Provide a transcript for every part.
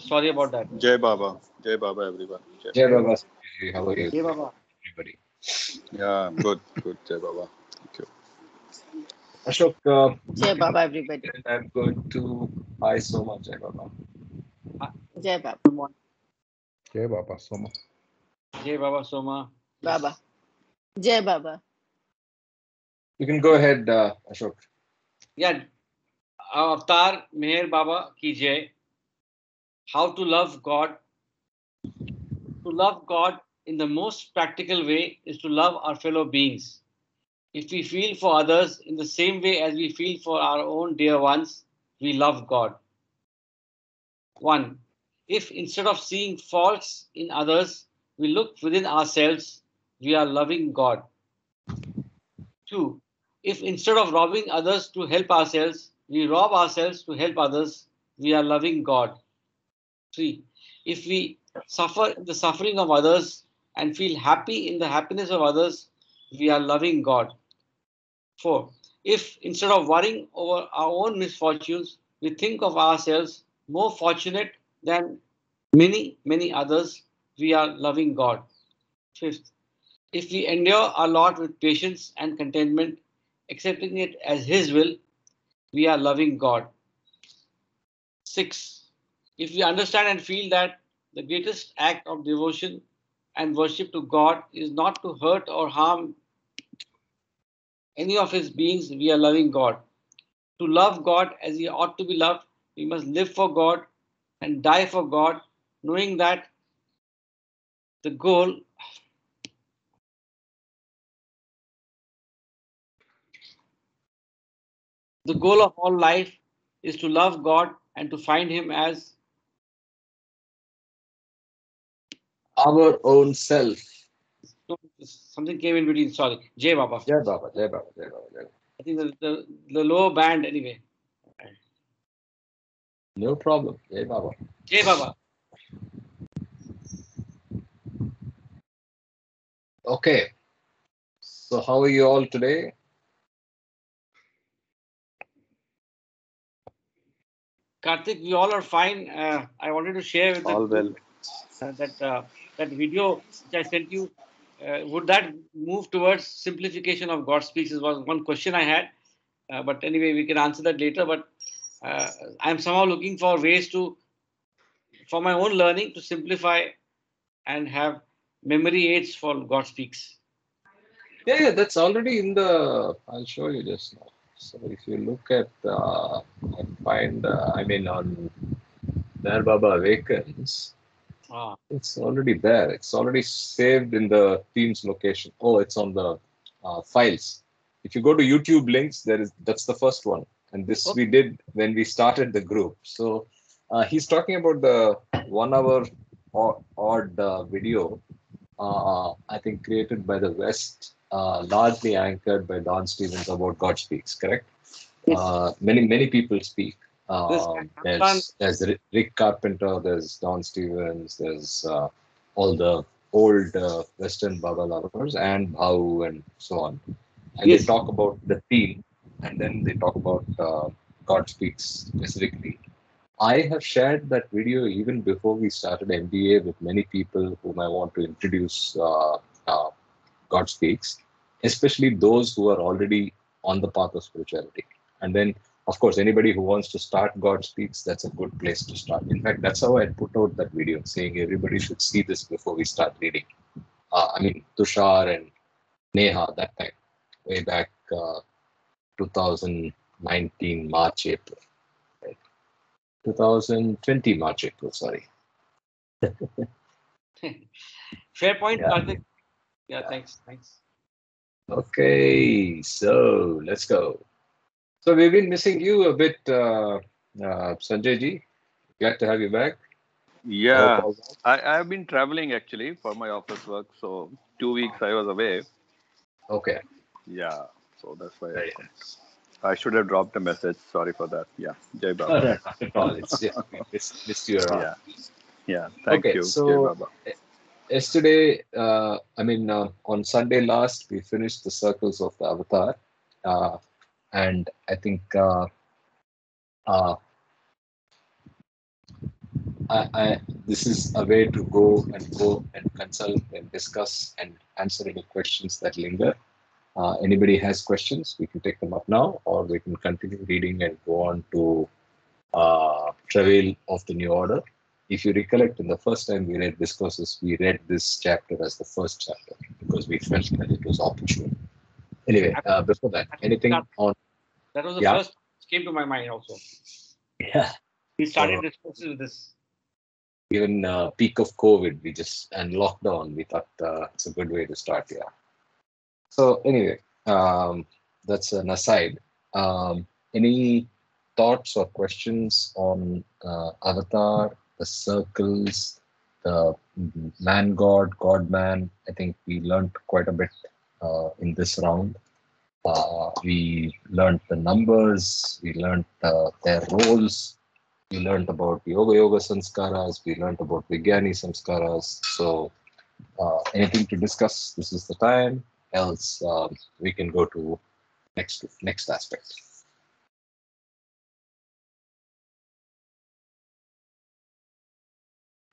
Sorry about that. Jai Baba. Jai Baba, everyone. Jai Baba. How are you? Jai Baba. Everybody. Yeah, good. Good. Jai Baba. Thank you. Ashok, Jai Baba, everybody. and I'm going to hi Soma. Jai Baba. Jai Baba. Jai Baba Soma. Jai Baba Soma. Baba. Jai Baba. You can go ahead, Ashok. Yeah. Avatar Meher Baba ki jai. How to love God. To love God in the most practical way is to love our fellow beings. If we feel for others in the same way as we feel for our own dear ones, we love God. 1. If instead of seeing faults in others, we look within ourselves, we are loving God. 2. If instead of robbing others to help ourselves, we rob ourselves to help others, we are loving God. 3. If we suffer the suffering of others and feel happy in the happiness of others, we are loving God. 4. If instead of worrying over our own misfortunes, we think of ourselves more fortunate than many, many others, we are loving God. 5th. If we endure our lot with patience and contentment, accepting it as His will, we are loving God. 6. If we understand and feel that the greatest act of devotion and worship to God is not to hurt or harm any of His beings, we are loving God. To love God as He ought to be loved, we must live for God and die for God, knowing that the goal of all life is to love God and to find Him as Our own self. something came in between. Sorry, Jai Baba. Jai Baba. Jai Baba. Jai Baba. Jai Baba. I think the lower band anyway. No problem. Jai Baba. Jai Baba. Okay. So how are you all today? Karthik, we all are fine. I wanted to share with All well. that video which I sent you. Would that move towards simplification of God speaks? Is was one question I had. But anyway, we can answer that later. But I'm somehow looking for ways for my own learning to simplify and have memory aids for God speaks. Yeah, that's already in the. I'll show you just now. So if you look at and find, on There Baba Awakens, Ah, it's already there. It's already saved in the themes location. Oh, it's on the files. If you go to YouTube links, that's the first one, and this we did when we started the group. So he's talking about the 1 hour odd video. I think created by the West, largely anchored by Don Stevens about God Speaks. Correct? Many people speak. this There's Rick Carpenter, there's Don Stevens, there's all the old Western Baba lovers and Bhau and so on. And Yes. they talk about the theme, and then they talk about God Speaks specifically. I have shared that video even before we started MBA with many people whom I want to introduce God Speaks, especially those who are already on the path of spirituality. And then, of course, anybody who wants to start God Speaks, that's a good place to start. In fact, that's how I put out that video, saying everybody should see this before we start reading. Tushar and Neha, that time, way back 2019, March, April. Right? 2020, March, April, sorry. Fair point, Yeah. Karthik. Yeah, thanks. Okay, so let's go. So we've been missing you a bit, Sanjay ji. Glad to have you back. Yeah, I've been traveling actually for my office work. So 2 weeks I was away. Okay. Yeah, so that's why Very nice. I should have dropped a message. Sorry for that. Yeah, Jai No, Baba. not at all. It's just we missed you around. Yeah, yeah. Thank Okay, you, Jai so Baba. yesterday, on Sunday last, we finished the circles of the Avatar, and I think this is a way to go and consult and discuss and answer any questions that linger. Anybody has questions, we can take them up now, or we can continue reading and go on to Travail of the New Order. If you recollect, in the first time we read Discourses, we read this chapter as the first chapter because we felt that it was opportune. Anyway, before that, anything on? That was the first came to my mind also. Yeah. We started Discourses with this. Given peak of COVID, and lockdown, we thought it's a good way to start. Yeah. So anyway, that's an aside. Any thoughts or questions on Avatar, the circles, the man God, God man? I think we learned quite a bit in this round. We learned the numbers, we learned their roles, we learned about Yoga Samskaras, we learned about Vijnani Samskaras. So anything to discuss, this is the time. Else we can go to next aspect.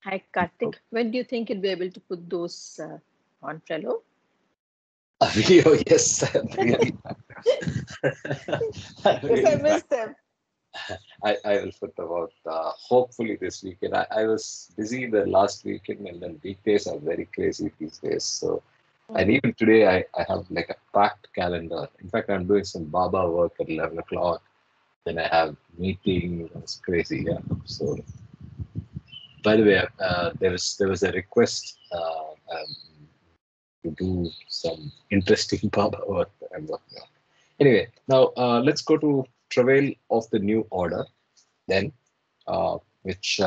Hi, Karthik. When do you think you'll be able to put those on Trello? A video, yes. Really. Because I missed them. I will put about hopefully this weekend. I was busy the last weekend, and then weekdays are very crazy these days. So, and even today I have like a packed calendar. In fact, I'm doing some Baba work at 11 o'clock. Then I have meetings. It's crazy, yeah. So, by the way, there was a request to do some interesting Baba work that I'm working on. Anyway, now let's go to Travail of the New Order, then, which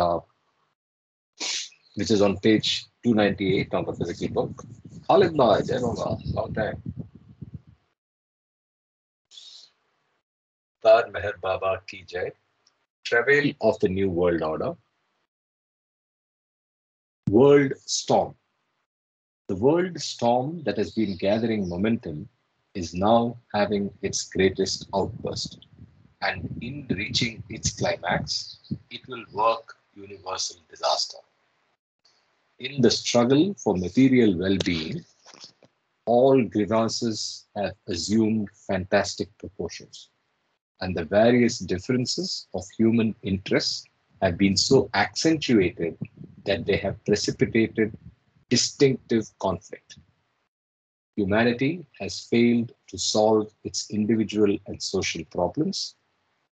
is on page 298 on the physical book. Khalid Bhai, Jai Baba, long time. Tar Meher Baba Ki Jai. Travail of the New World Order. World Storm. The world storm that has been gathering momentum is now having its greatest outburst. And in reaching its climax, it will work universal disaster. In the struggle for material well-being, all grievances have assumed fantastic proportions, and the various differences of human interests have been so accentuated that they have precipitated distinctive conflict. Humanity has failed to solve its individual and social problems,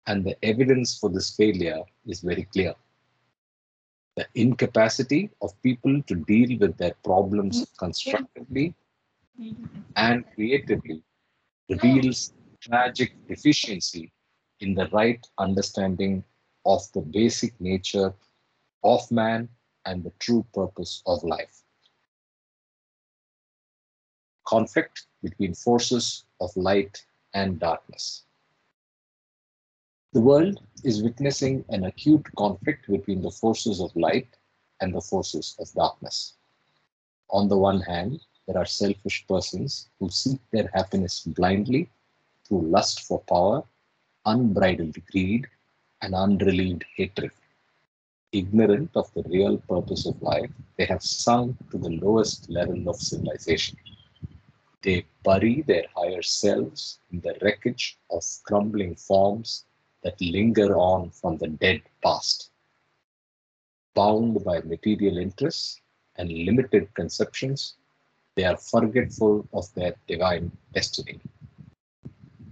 and the evidence for this failure is very clear. The incapacity of people to deal with their problems constructively and creatively reveals tragic deficiency in the right understanding of the basic nature of man and the true purpose of life. Conflict between forces of light and darkness. The world is witnessing an acute conflict between the forces of light and the forces of darkness. On the one hand, there are selfish persons who seek their happiness blindly through lust for power, unbridled greed, and unrelieved hatred. Ignorant of the real purpose of life, they have sunk to the lowest level of civilization. They bury their higher selves in the wreckage of crumbling forms that linger on from the dead past. Bound by material interests and limited conceptions, they are forgetful of their divine destiny.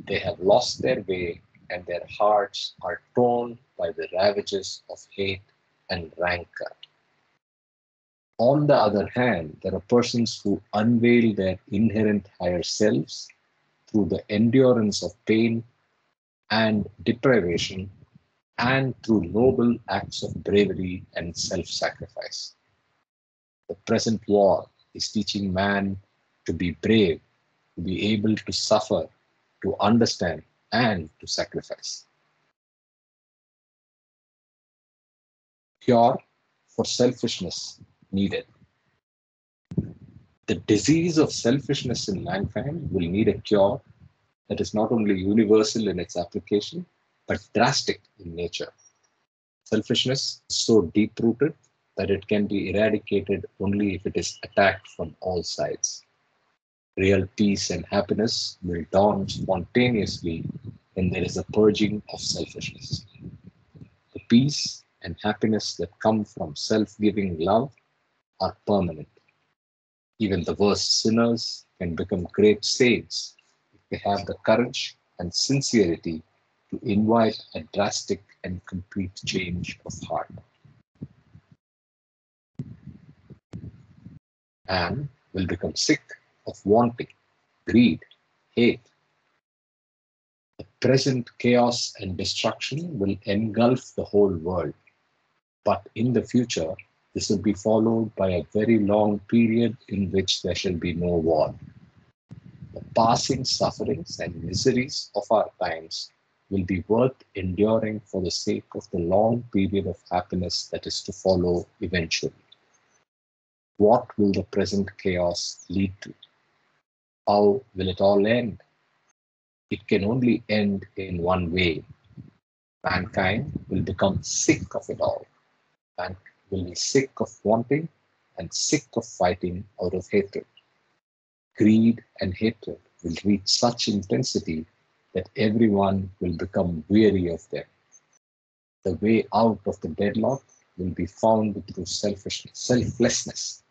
They have lost their way, and their hearts are torn by the ravages of hate and rancor. On the other hand, there are persons who unveil their inherent higher selves through the endurance of pain and deprivation, and through noble acts of bravery and self-sacrifice. The present war is teaching man to be brave, to be able to suffer, to understand, and to sacrifice. Cure for selfishness needed. The disease of selfishness in mankind will need a cure that is not only universal in its application, but drastic in nature. Selfishness is so deep-rooted that it can be eradicated only if it is attacked from all sides. Real peace and happiness will dawn spontaneously when there is a purging of selfishness. The peace and happiness that come from self-giving love are permanent. Even the worst sinners can become great saints if they have the courage and sincerity to invite a drastic and complete change of heart. Man will become sick of wanting, greed, hate. The present chaos and destruction will engulf the whole world. But in the future, this will be followed by a very long period in which there shall be no war. The passing sufferings and miseries of our times will be worth enduring for the sake of the long period of happiness that is to follow eventually. What will the present chaos lead to? How will it all end? It can only end in one way. Mankind will become sick of it all. Man will be sick of wanting and sick of fighting out of hatred. Greed and hatred will reach such intensity that everyone will become weary of them. The way out of the deadlock will be found through selflessness.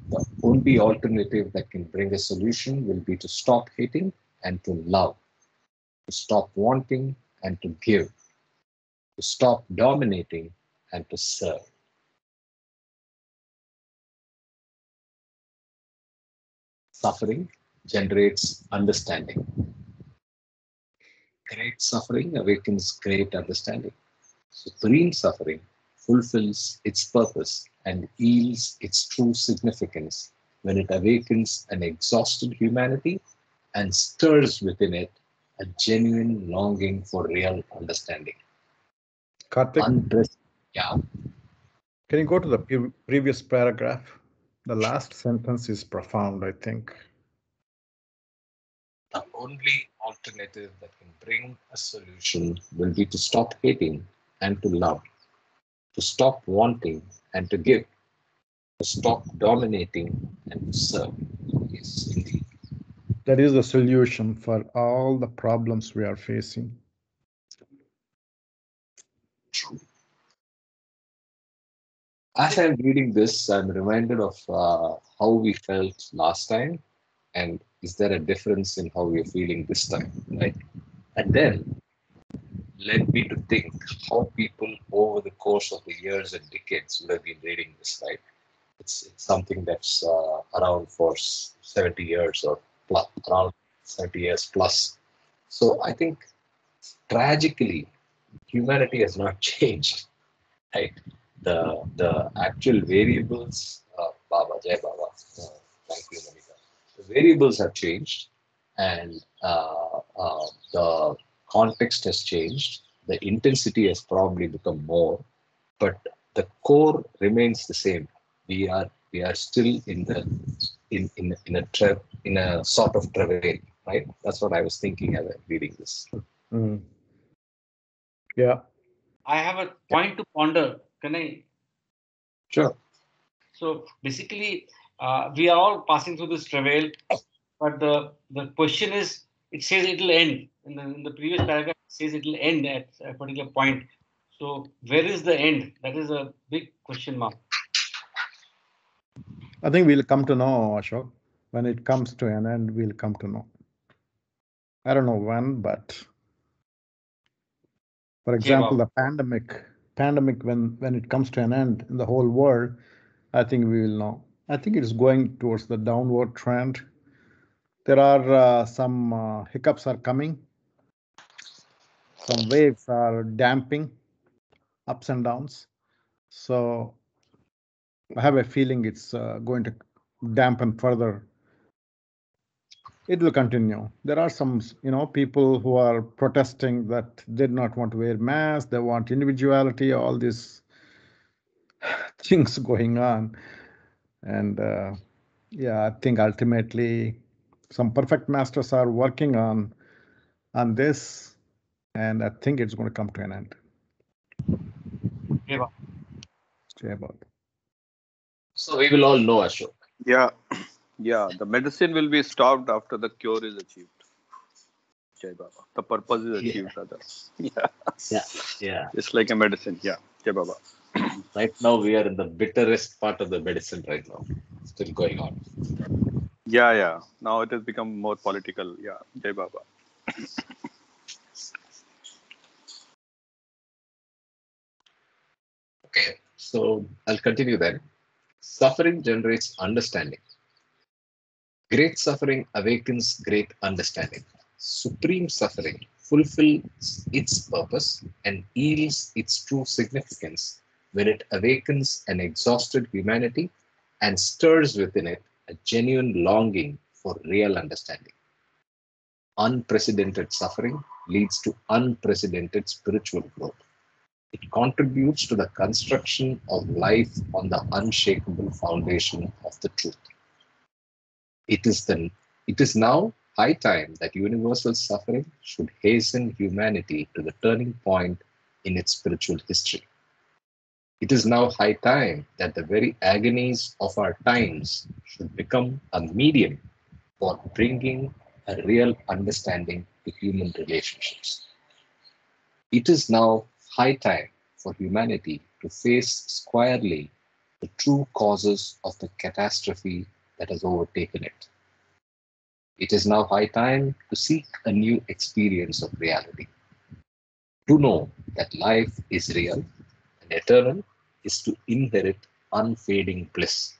The only alternative that can bring a solution will be to stop hating and to love, to stop wanting and to give, to stop dominating and to serve. Suffering generates understanding. Great suffering awakens great understanding. Supreme suffering fulfills its purpose and yields its true significance when it awakens an exhausted humanity and stirs within it a genuine longing for real understanding. Karthik, Yeah. can you go to the previous paragraph? The last sentence is profound, I think. The only alternative that can bring a solution will be to stop hating and to love, to stop wanting and to give, to stop dominating and to serve. Yes, indeed. That is the solution for all the problems we are facing. True. As I'm reading this, I'm reminded of how we felt last time, and is there a difference in how we're feeling this time, right? And then led me to think how people over the course of the years and decades would have been reading this, right? It's something that's around for 70 years or plus, around 70 years plus. So I think tragically, humanity has not changed, right? The actual variables, Baba, Jai Baba, thank you, Monica. The variables have changed, and the context has changed. The intensity has probably become more, but the core remains the same. We are still in a sort of travail, right? That's what I was thinking as I'm reading this. Mm. Yeah. I have a point to ponder. Can I? Sure. So basically, we are all passing through this travail, but the question is, it says it will end. In the previous paragraph, it says it will end at a particular point. So where is the end? That is a big question mark. I think we'll come to know, Ashok. When it comes to an end, we'll come to know. I don't know when, but for example, the pandemic, when it comes to an end in the whole world, I think we will know. I think it is going towards the downward trend. There are some hiccups are coming. Some waves are damping, ups and downs. So I have a feeling it's going to dampen further. It will continue. There are some, people who are protesting that they do not want to wear masks. They want individuality. All these things going on, and I think ultimately some perfect masters are working on this, and I think it's going to come to an end. Jai Baba. Jai Baba. So we will all know Ashok. Yeah. Yeah. The medicine will be stopped after the cure is achieved. Jai Baba. The purpose is achieved, rather. Yeah. Yeah. It's like a medicine. Yeah. Jai Baba. Right now we are in the bitterest part of the medicine right now. Still going on. Yeah. Yeah. Now it has become more political. Yeah. Jai Baba. Okay, so I'll continue then. Suffering generates understanding. Great suffering awakens great understanding. Supreme suffering fulfills its purpose and yields its true significance when it awakens an exhausted humanity and stirs within it a genuine longing for real understanding. Unprecedented suffering leads to unprecedented spiritual growth. It contributes to the construction of life on the unshakable foundation of the truth. It is, it is now high time that universal suffering should hasten humanity to the turning point in its spiritual history. It is now high time that the very agonies of our times should become a medium for bringing a real understanding to human relationships. It is now high time for humanity to face squarely the true causes of the catastrophe that has overtaken it. It is now high time to seek a new experience of reality. To know that life is real and eternal is to inherit unfading bliss.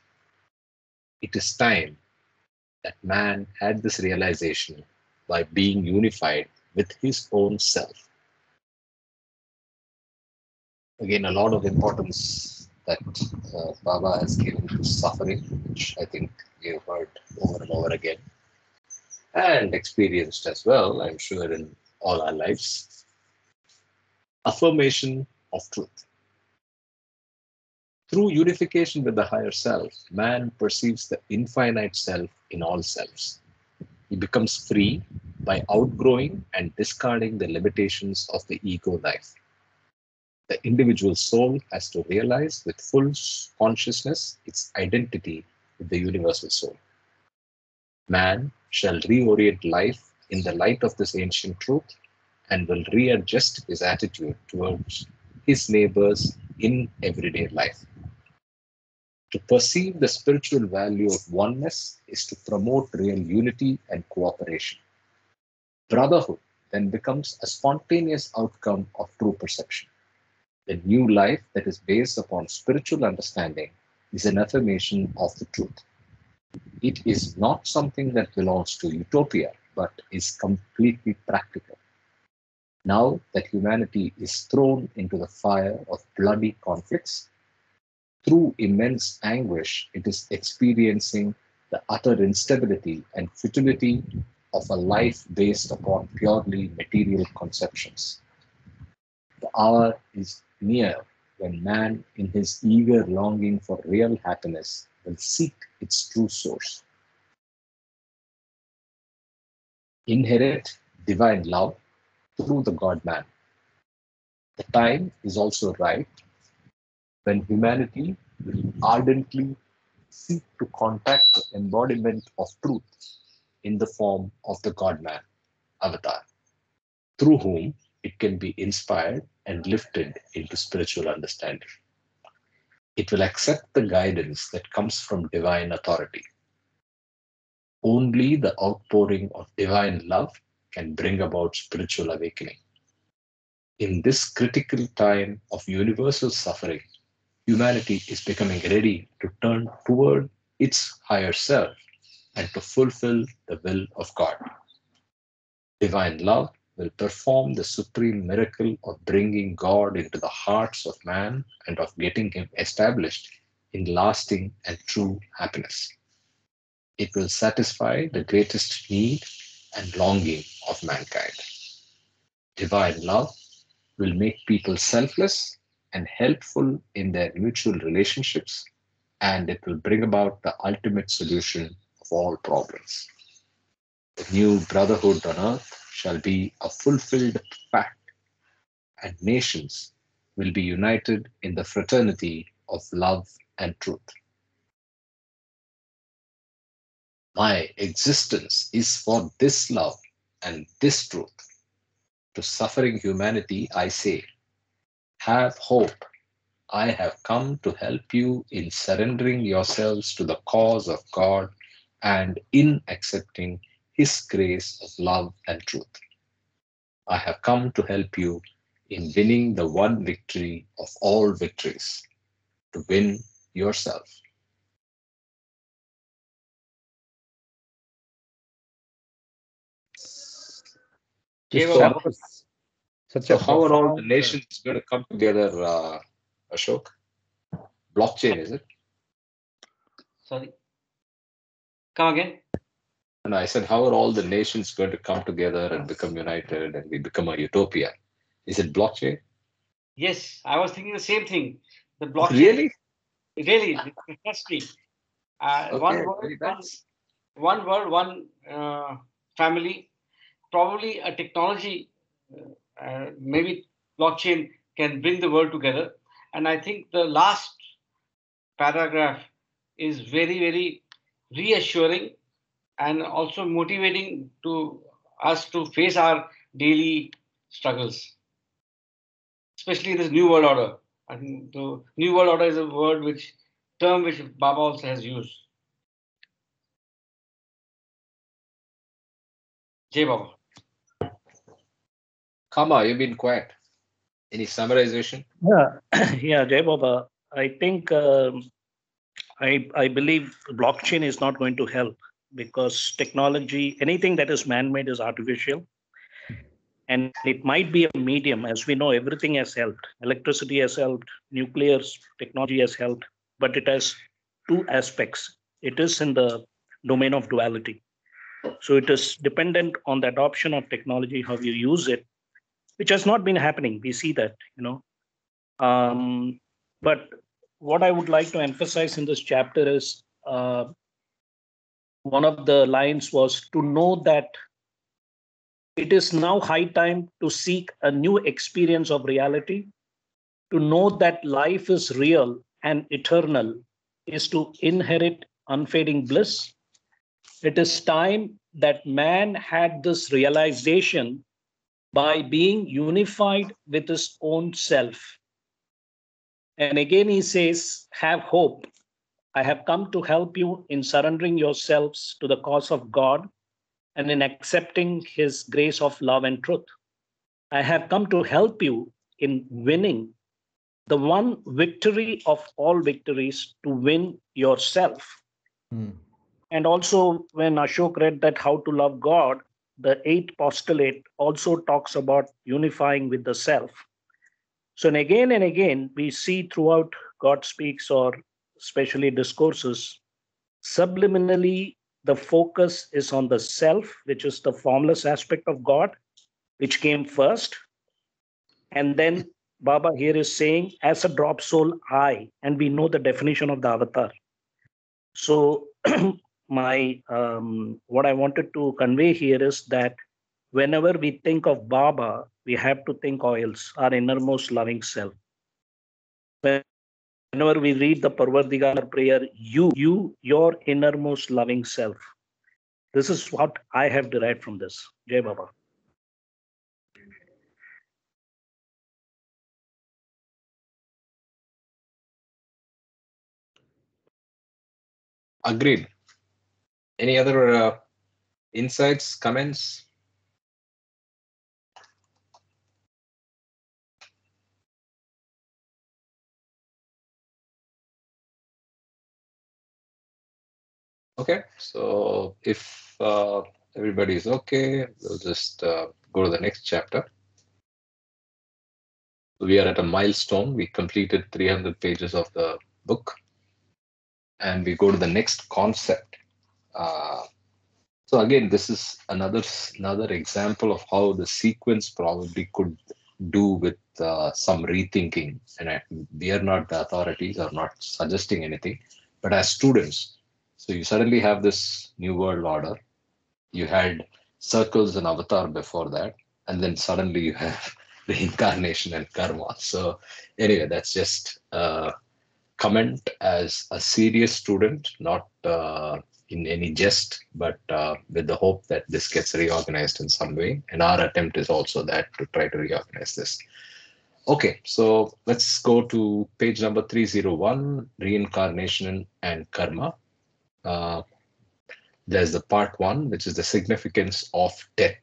It is time that man had this realization by being unified with his own self. Again, a lot of importance that Baba has given to suffering, which I think we have heard over and over again and experienced as well, I'm sure, in all our lives. Affirmation of truth. Through unification with the higher self, man perceives the infinite self in all selves. He becomes free by outgrowing and discarding the limitations of the ego life. The individual soul has to realize with full consciousness its identity with the universal soul. Man shall reorient life in the light of this ancient truth and will readjust his attitude towards his neighbors in everyday life. To perceive the spiritual value of oneness is to promote real unity and cooperation. Brotherhood then becomes a spontaneous outcome of true perception. The new life that is based upon spiritual understanding is an affirmation of the truth. It is not something that belongs to utopia, but is completely practical. Now that humanity is thrown into the fire of bloody conflicts, through immense anguish, it is experiencing the utter instability and futility of a life based upon purely material conceptions. The hour is near when man, in his eager longing for real happiness, will seek its true source. Inherit divine love through the God-man. The time is also right when humanity will ardently seek to contact the embodiment of truth in the form of the God-man, avatar, through whom it can be inspired and lifted into spiritual understanding. It will accept the guidance that comes from divine authority. Only the outpouring of divine love can bring about spiritual awakening. In this critical time of universal suffering, humanity is becoming ready to turn toward its higher self and to fulfill the will of God. Divine love will perform the supreme miracle of bringing God into the hearts of man and of getting him established in lasting and true happiness. It will satisfy the greatest need and longing of mankind. Divine love will make people selfless and helpful in their mutual relationships, and it will bring about the ultimate solution of all problems. The new brotherhood on earth shall be a fulfilled pact, and nations will be united in the fraternity of love and truth. My existence is for this love and this truth. To suffering humanity, I say, have hope. I have come to help you in surrendering yourselves to the cause of God and in accepting His grace of love and truth. I have come to help you in winning the one victory of all victories, to win yourself. Jai So, Baba. Such so a how are all the profound. nations going to come together, Ashok? Blockchain, is it? Sorry. Come again. And I said, how are all the nations going to come together and become united and we become a utopia? Is it blockchain? Yes, I was thinking the same thing. The Oh, blockchain, really? really, trust me. One Okay, world, very nice. one world, one family. Probably a technology, maybe blockchain can bring the world together. And I think the last paragraph is very, very reassuring and also motivating to us to face our daily struggles, especially in this new world order. I think the new world order is a term which Baba also has used. Jai Baba. Kama, you've been quiet. Any summarization? Yeah, yeah, Jai Baba. I think I believe blockchain is not going to help because technology, anything that is man-made is artificial, and it might be a medium. As we know, everything has helped. Electricity has helped. Nuclear technology has helped, but it has two aspects. It is in the domain of duality. So it is dependent on the adoption of technology, how you use it, which has not been happening. We see that, but what I would like to emphasize in this chapter is one of the lines was to know that it is now high time to seek a new experience of reality, to know that life is real and eternal is to inherit unfading bliss. It is time that man had this realization by being unified with his own self. And again, he says, have hope. I have come to help you in surrendering yourselves to the cause of God and in accepting his grace of love and truth. I have come to help you in winning the one victory of all victories, to win yourself. And also, when Ashok read that how to love God, the eighth postulate also talks about unifying with the self. So, and again, we see throughout God speaks, or especially discourses, subliminally, the focus is on the self, which is the formless aspect of God, which came first. And then Baba here is saying, as a drop soul, I, and we know the definition of the avatar. So, my what I wanted to convey here is that whenever we think of Baba, we have to think oils, our innermost loving self. Whenever we read the Parvardigana prayer, your innermost loving self. This is what I have derived from this. Jai Baba. Agreed. Any other insights, comments? Okay, so if everybody is okay, we'll just go to the next chapter. We are at a milestone. We completed 300 pages of the book, and we go to the next concept. So again, this is another example of how the sequence probably could do with some rethinking. And we are not the authorities or not suggesting anything, but as students, so you suddenly have this new world order. You had circles and avatar before that, and then suddenly you have Reincarnation and Karma. So anyway, that's just comment as a serious student, not in any jest, but with the hope that this gets reorganized in some way. And our attempt is also that to try to reorganize this. Okay, so let's go to page number 301, Reincarnation and Karma. There's the part 1, which is the significance of death.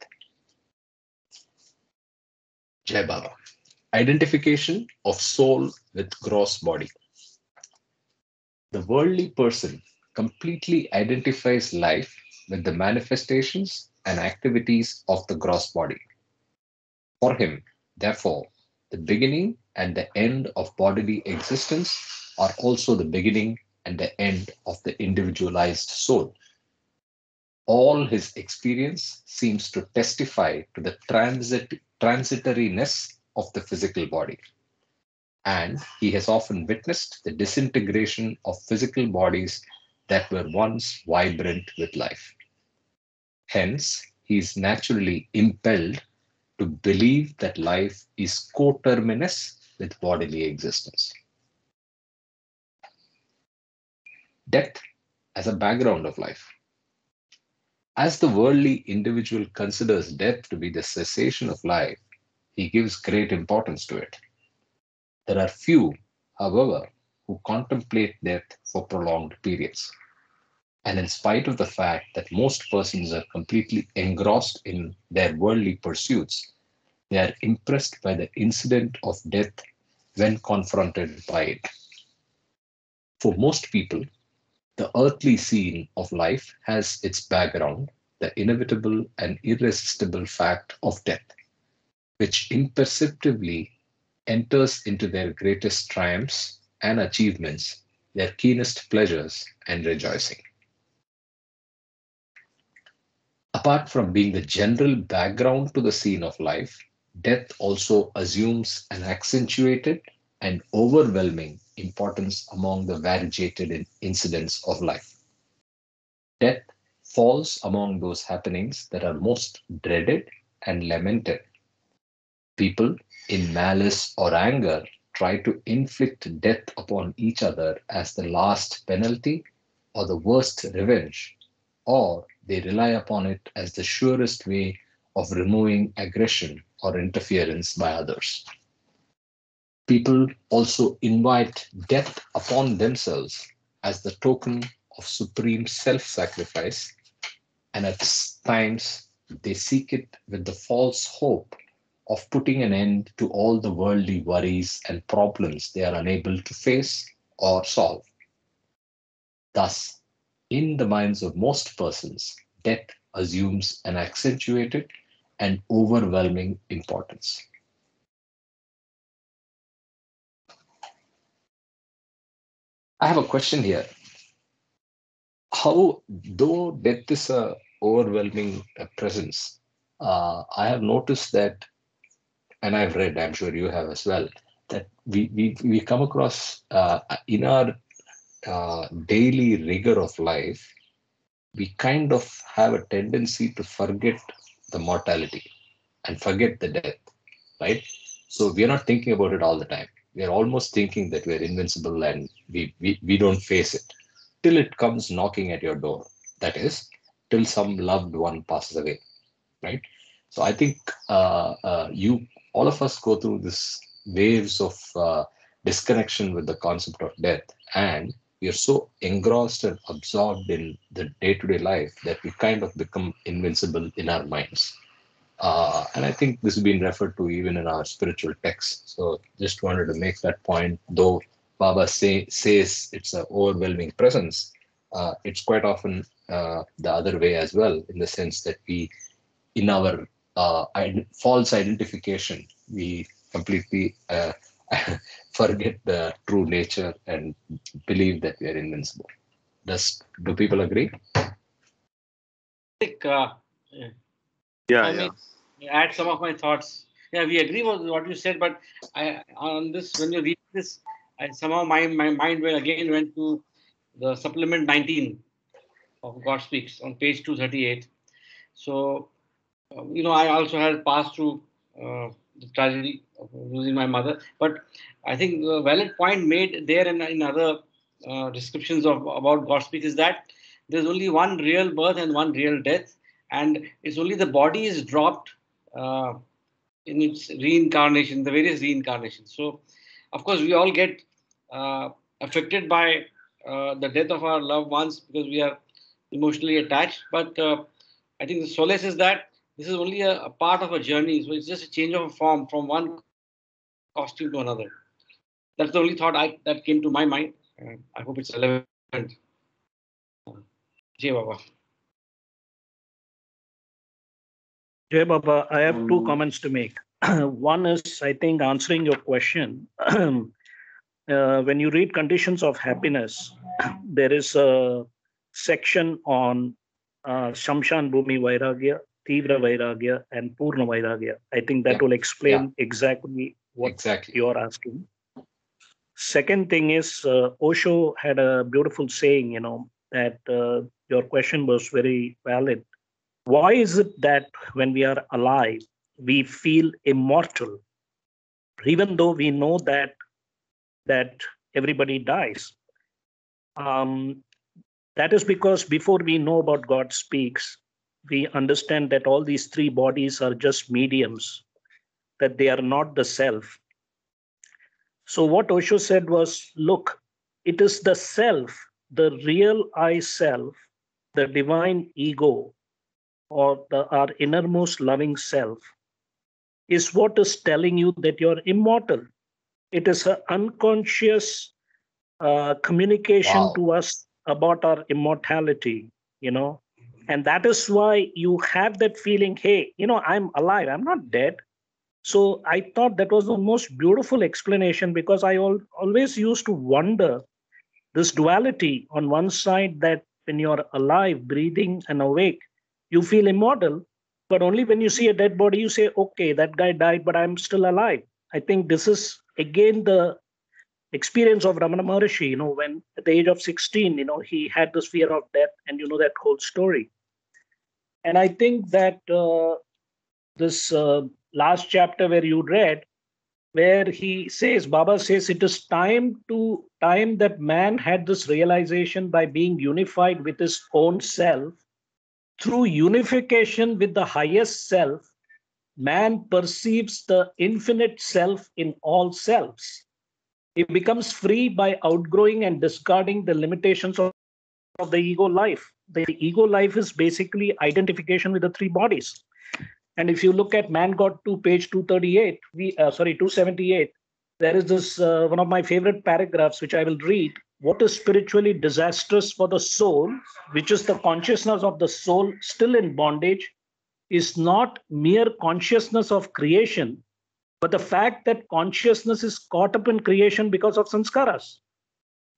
Jai Baba. Identification of soul with gross body. The worldly person completely identifies life with the manifestations and activities of the gross body. For him, therefore, the beginning and the end of bodily existence are also the beginning and the end of the individualized soul. All his experience seems to testify to the transitoriness of the physical body. And he has often witnessed the disintegration of physical bodies that were once vibrant with life. Hence, he is naturally impelled to believe that life is coterminous with bodily existence. Death as a background of life. As the worldly individual considers death to be the cessation of life, he gives great importance to it. There are few, however, who contemplate death for prolonged periods. And in spite of the fact that most persons are completely engrossed in their worldly pursuits, they are impressed by the incident of death when confronted by it. For most people, the earthly scene of life has its background, the inevitable and irresistible fact of death, which imperceptibly enters into their greatest triumphs and achievements, their keenest pleasures and rejoicing. Apart from being the general background to the scene of life, death also assumes an accentuated and overwhelming importance among the variegated incidents of life. Death falls among those happenings that are most dreaded and lamented. People in malice or anger try to inflict death upon each other as the last penalty or the worst revenge, or they rely upon it as the surest way of removing aggression or interference by others. People also invite death upon themselves as the token of supreme self-sacrifice, and at times they seek it with the false hope of putting an end to all the worldly worries and problems they are unable to face or solve. Thus, in the minds of most persons, death assumes an accentuated and overwhelming importance. I have a question here. How, though death is a overwhelming presence, I have noticed that, and I've read, I'm sure you have as well, that we come across in our daily rigor of life, we kind of have a tendency to forget the mortality and forget the death, right? So we are not thinking about it all the time. We are almost thinking that we are invincible and we don't face it till it comes knocking at your door. That is, till some loved one passes away, right? So I think all of us go through this waves of disconnection with the concept of death, and we are so engrossed and absorbed in the day-to-day life that we kind of become invincible in our minds. And I think this has been referred to even in our spiritual texts. So just wanted to make that point, though Baba says it's an overwhelming presence, it's quite often the other way as well, in the sense that we, in our false identification, we completely forget the true nature and believe that we are invincible. Do people agree? I think, Yeah, I may add some of my thoughts. Yeah, we agree with what you said, but on this, when you read this, somehow my mind again went to the supplement 19 of God Speaks on page 238. So, I also had passed through the tragedy of losing my mother. But I think a valid point made there and in other descriptions of about God speaks is that there's only one real birth and one real death, and it's only the body is dropped in its reincarnation, the various reincarnations. So, of course, we all get affected by the death of our loved ones because we are emotionally attached. But I think the solace is that this is only a part of a journey. So it's just a change of form from one costume to another. That's the only thought that came to my mind. I hope it's relevant. Jai Baba. Jay Baba, I have two comments to make. One is, I think, answering your question. When you read Conditions of Happiness, there is a section on Shamshan Bhumi Vairagya, Tivra Vairagya, and Purna Vairagya. I think that will explain exactly what you're asking. Second thing is, Osho had a beautiful saying, that your question was very valid. Why is it that when we are alive, we feel immortal, even though we know that everybody dies? That is because before we know about God speaks, we understand that all these three bodies are just mediums, that they are not the self. So what Osho said was, look, it is the self, the real I self, the divine ego, or our innermost loving self, is what is telling you that you're immortal. It is an unconscious communication to us about our immortality, and that is why you have that feeling, hey, I'm alive, I'm not dead. So I thought that was the most beautiful explanation, because I always used to wonder this duality. On one side, that when you're alive, breathing and awake, you feel immortal, but only when you see a dead body, you say, okay, that guy died, but I'm still alive. I think this is again the experience of Ramana Maharshi, when at the age of 16, he had this fear of death, and that whole story. And I think that this last chapter where you read, where he says, Baba says, it is time that man had this realization by being unified with his own self. Through unification with the highest self, man perceives the infinite self in all selves. He becomes free by outgrowing and discarding the limitations of the ego life. The ego life is basically identification with the three bodies. And if you look at Man God 2, page 238, 278, there is this one of my favorite paragraphs, which I will read. What is spiritually disastrous for the soul, which is the consciousness of the soul still in bondage, is not mere consciousness of creation, but the fact that consciousness is caught up in creation because of sanskaras.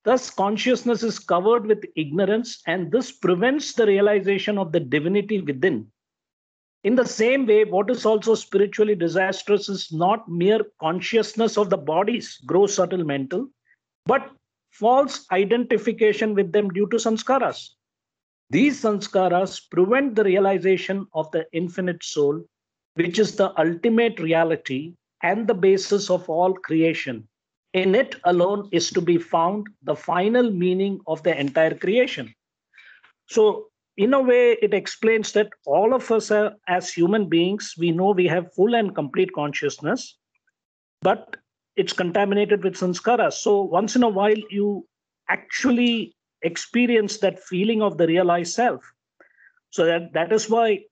Thus, consciousness is covered with ignorance, and this prevents the realization of the divinity within. In the same way, what is also spiritually disastrous is not mere consciousness of the bodies, gross, subtle, mental, but false identification with them due to sanskaras. These sanskaras prevent the realization of the infinite soul, which is the ultimate reality and the basis of all creation. In it alone is to be found the final meaning of the entire creation. So, in a way, it explains that all of us are, as human beings, we know we have full and complete consciousness, but it's contaminated with sanskaras. So once in a while, you actually experience that feeling of the realized self. So that is why,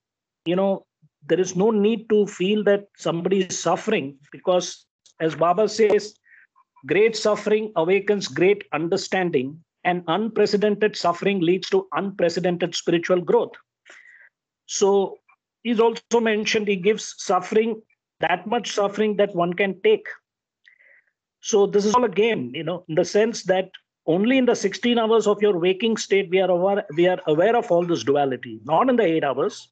there is no need to feel that somebody is suffering, because as Baba says, great suffering awakens great understanding, and unprecedented suffering leads to unprecedented spiritual growth. So he's also mentioned he gives suffering, that much suffering that one can take. So this is all a game, in the sense that only in the 16 hours of your waking state we are aware of all this duality, not in the 8 hours.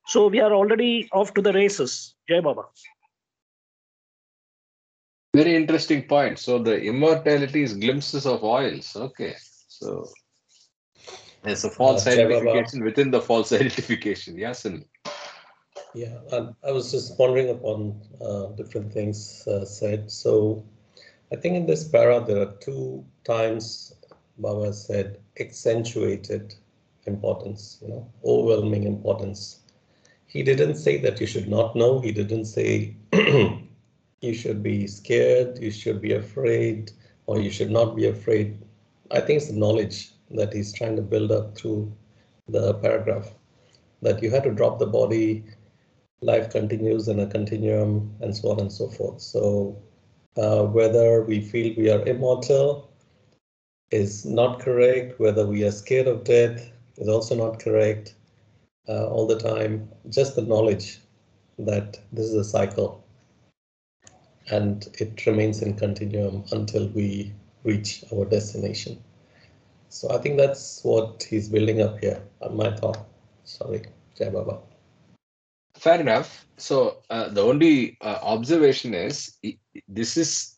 So we are already off to the races. Jai Baba. Very interesting point. So the immortality is glimpses of oils. Okay. So there's a false identification within the false identification. Yes, Sunil. Yeah, I was just pondering upon different things said. So I think in this para, there are two times Baba said accentuated importance, overwhelming importance. He didn't say that you should not know. He didn't say you should be scared, you should be afraid, or you should not be afraid. I think it's the knowledge that he's trying to build up through the paragraph, that you have to drop the body, life continues in a continuum, and so on and so forth. So whether we feel we are immortal is not correct, whether we are scared of death is also not correct all the time. Just the knowledge that this is a cycle and it remains in continuum until we reach our destination. So I think that's what he's building up here. My thought. Sorry, Jai Baba. Fair enough. So the only observation is this is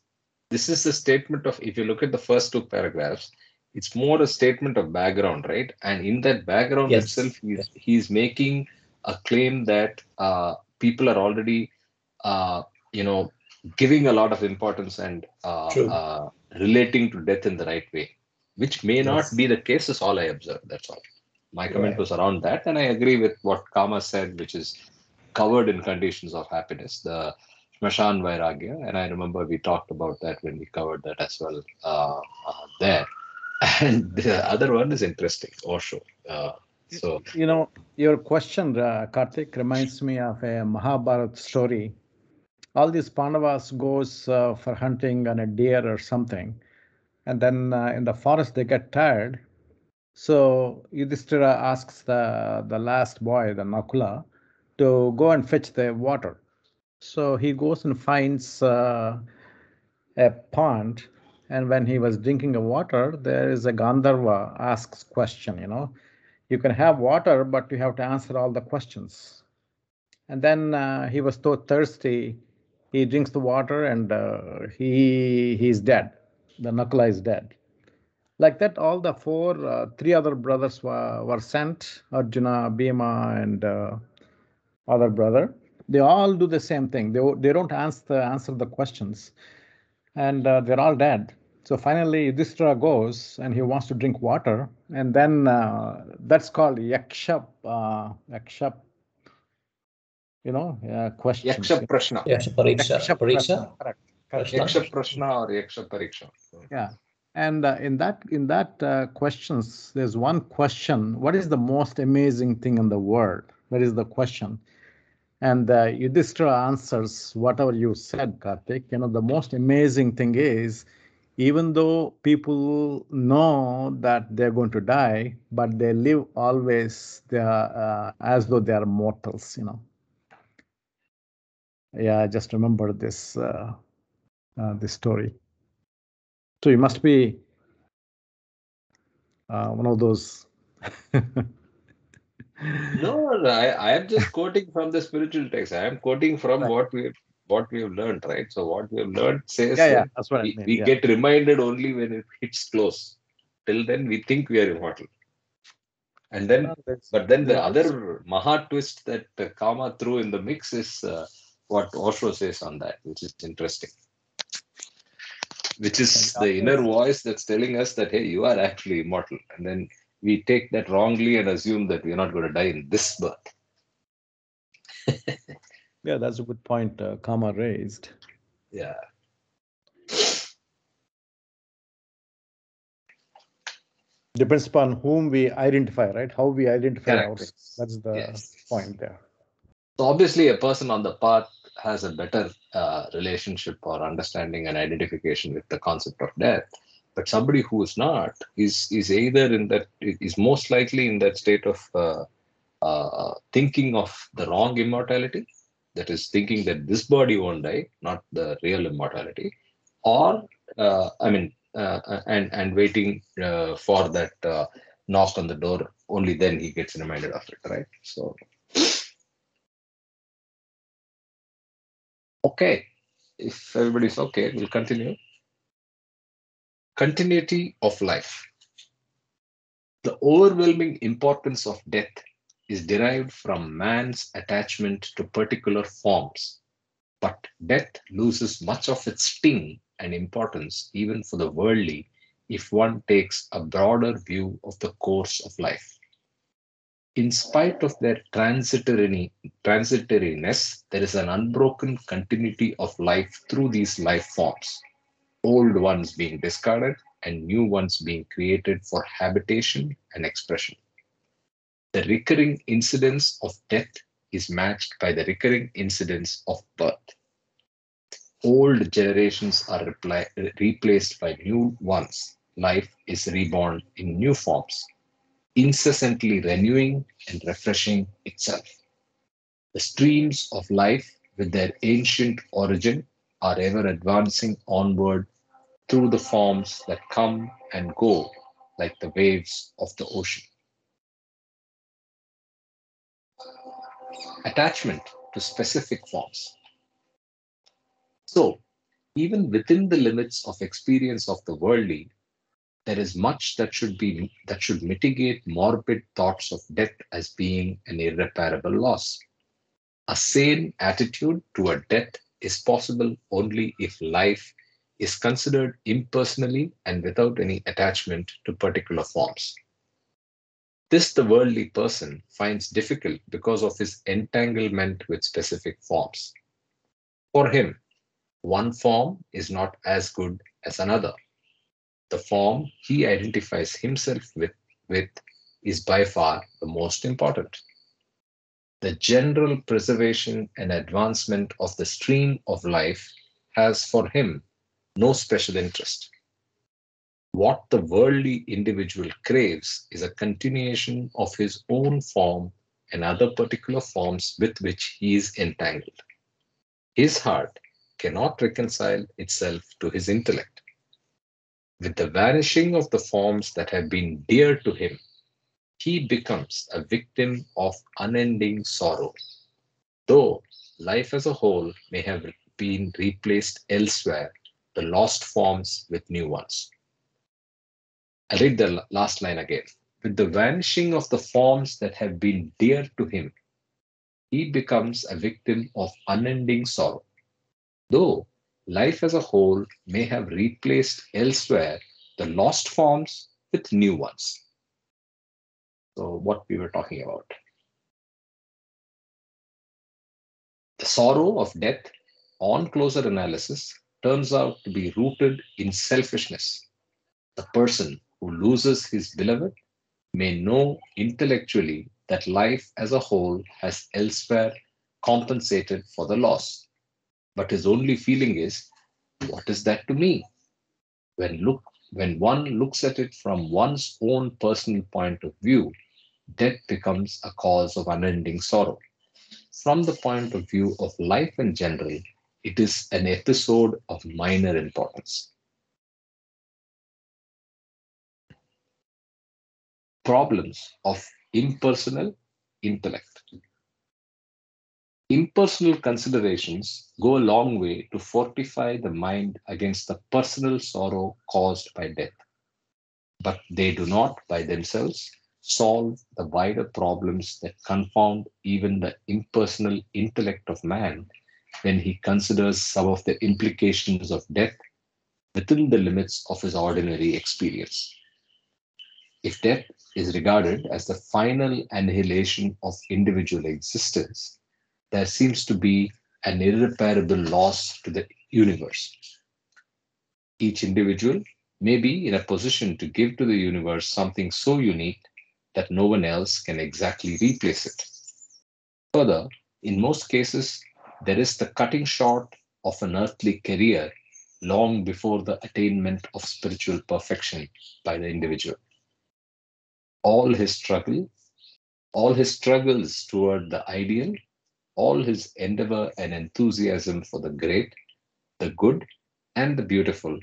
a statement of, if you look at the first two paragraphs, it's more a statement of background, right? And in that background itself, he's making a claim that people are already, giving a lot of importance and relating to death in the right way, which may not be the case, is all I observed. That's all. My comment was around that, and I agree with what Kama said, which is covered in conditions of happiness, the Smashan Vairagya. And I remember we talked about that when we covered that as well there. And the other one is interesting, Osho. So, your question, Karthik, reminds me of a Mahabharata story. All these Pandavas goes for hunting on a deer or something, and then in the forest they get tired. So Yudhishthira asks the last boy, the Nakula, to go and fetch the water. So he goes and finds a pond, and when he was drinking the water, there is a Gandharva asks question, you can have water, but you have to answer all the questions. And then he was so thirsty, he drinks the water and he's dead. The Nakula is dead. Like that, all the three other brothers were sent, Arjuna, Bhima, and other brother. They all do the same thing. They don't answer the questions, and they're all dead. So finally, Yudhishthira goes and he wants to drink water, and then that's called yaksha, questions. Yaksha Prashna. Yaksha Pariksha. Correct. Yaksha Prashna or Yaksha Pariksha. Yeah. And in that questions, there's one question: what is the most amazing thing in the world? That is the question. And Yudhishthira answers whatever you said, Karthik. The most amazing thing is, even though people know that they're going to die, but they live always as though they are mortals. Yeah, I just remember this story. So you must be one of those. No, I am just quoting from the spiritual text. I am quoting from what we have learned, right? So what we have learned says that that's what I mean. We get reminded only when it hits close. Till then, we think we are immortal. And then, but then the other Maha twist that Kama threw in the mix is what Osho says on that, which is interesting. Which is the inner voice that's telling us that, hey, you are actually immortal. And then we take that wrongly and assume that we're not going to die in this birth. Yeah, that's a good point Kama raised. Yeah. Depends upon whom we identify, right? How we identify ourselves. That's the point there. So obviously, a person on the path has a better relationship or understanding and identification with the concept of death. But somebody who is not is either is most likely in that state of thinking of the wrong immortality, that is thinking that this body won't die, not the real immortality, or and waiting for that knock on the door. Only then he gets reminded of it, right? So. Okay, if everybody's okay, we'll continue. Continuity of life. The overwhelming importance of death is derived from man's attachment to particular forms, but death loses much of its sting and importance even for the worldly if one takes a broader view of the course of life. In spite of their transitoriness, there is an unbroken continuity of life through these life forms, old ones being discarded and new ones being created for habitation and expression. The recurring incidence of death is matched by the recurring incidence of birth. Old generations are replaced by new ones. Life is reborn in new forms, incessantly renewing and refreshing itself. The streams of life, with their ancient origin, are ever advancing onward through the forms that come and go like the waves of the ocean. Attachment to specific forms. So, even within the limits of experience of the worldly, there is much that should mitigate morbid thoughts of death as being an irreparable loss. A sane attitude toward death is possible only if life is considered impersonally and without any attachment to particular forms. This the worldly person finds difficult because of his entanglement with specific forms. For him, one form is not as good as another. The form he identifies himself with is by far the most important. The general preservation and advancement of the stream of life has for him no special interest. What the worldly individual craves is a continuation of his own form and other particular forms with which he is entangled. His heart cannot reconcile itself to his intellect. With the vanishing of the forms that have been dear to him, he becomes a victim of unending sorrow. Though life as a whole may have been replaced elsewhere, the lost forms with new ones. I'll read the last line again. With the vanishing of the forms that have been dear to him, he becomes a victim of unending sorrow. Though life as a whole may have replaced elsewhere the lost forms with new ones. So, what we were talking about. The sorrow of death, on closer analysis, turns out to be rooted in selfishness. The person who loses his beloved may know intellectually that life as a whole has elsewhere compensated for the loss. But his only feeling is, what is that to me? When one looks at it from one's own personal point of view, death becomes a cause of unending sorrow. From the point of view of life in general, it is an episode of minor importance. Problems of impersonal intellect. Impersonal considerations go a long way to fortify the mind against the personal sorrow caused by death, but they do not, by themselves, solve the wider problems that confound even the impersonal intellect of man when he considers some of the implications of death within the limits of his ordinary experience. If death is regarded as the final annihilation of individual existence, there seems to be an irreparable loss to the universe. Each individual may be in a position to give to the universe something so unique that no one else can exactly replace it. Further, in most cases, there is the cutting short of an earthly career long before the attainment of spiritual perfection by the individual. All his struggles toward the ideal, all his endeavor and enthusiasm for the great, the good, and the beautiful,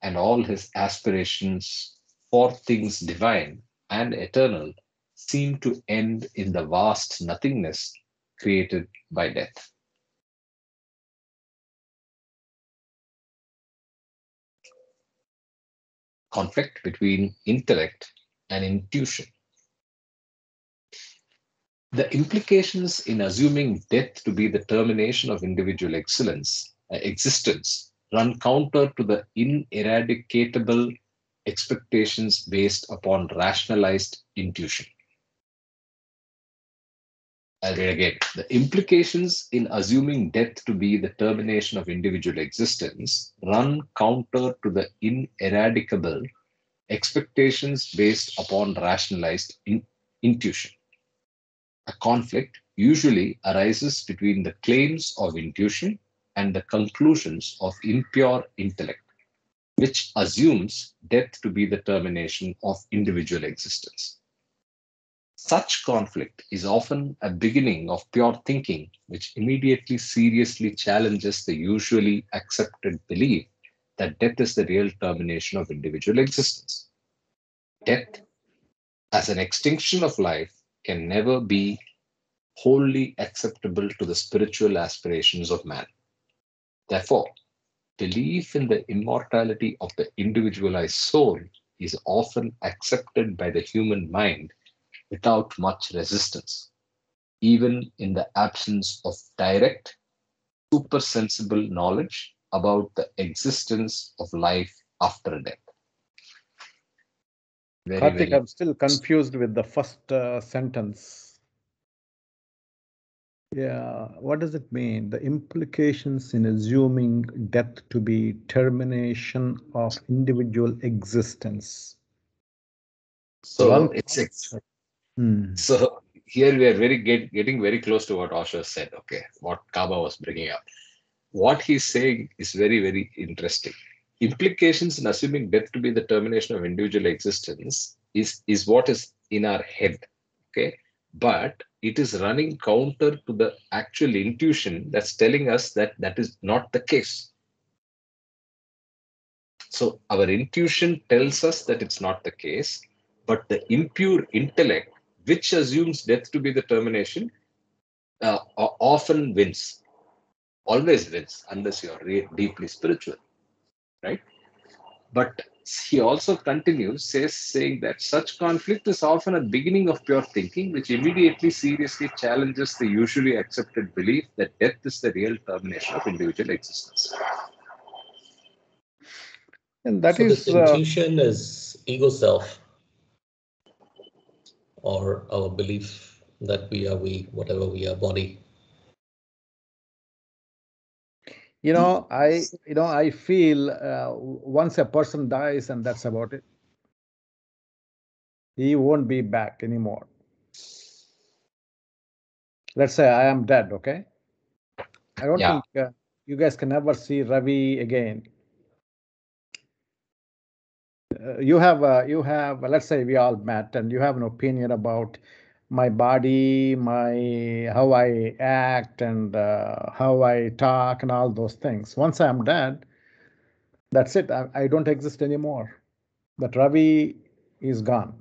and all his aspirations for things divine and eternal seem to end in the vast nothingness created by death. Conflict between intellect and intuition. The implications in assuming death to be the termination of individual existence run counter to the ineradicable expectations based upon rationalized intuition. I'll read again. The implications in assuming death to be the termination of individual existence run counter to the ineradicable expectations based upon rationalized intuition. A conflict usually arises between the claims of intuition and the conclusions of impure intellect, which assumes death to be the termination of individual existence. Such conflict is often a beginning of pure thinking, which immediately seriously challenges the usually accepted belief that death is the real termination of individual existence. Death, as an extinction of life, can never be wholly acceptable to the spiritual aspirations of man. Therefore, belief in the immortality of the individualized soul is often accepted by the human mind without much resistance, even in the absence of direct, supersensible knowledge about the existence of life after death. Karthik, I'm still confused with the first sentence. Yeah, what does it mean? The implications in assuming death to be termination of individual existence. So so here we are getting very close to what Osho said. Okay, what Kaba was bringing up. What he's saying is very, very interesting. Implications in assuming death to be the termination of individual existence is what is in our head. Okay, but it is running counter to the actual intuition that's telling us that that is not the case. So our intuition tells us that it's not the case, but the impure intellect, which assumes death to be the termination, often wins, always wins, unless you are deeply spiritual, right? But he also continues, saying that such conflict is often a beginning of pure thinking, which immediately seriously challenges the usually accepted belief that death is the real termination of individual existence. And that so is this intuition is ego self, or our belief that we are whatever we are, body. I feel once a person dies and that's about it. He won't be back anymore. Let's say I am dead, okay? I don't think you guys can ever see Ravi again. You have, let's say we all met and you have an opinion about my body, how I act and how I talk and all those things. Once I'm dead, that's it. I don't exist anymore. But Ravi is gone.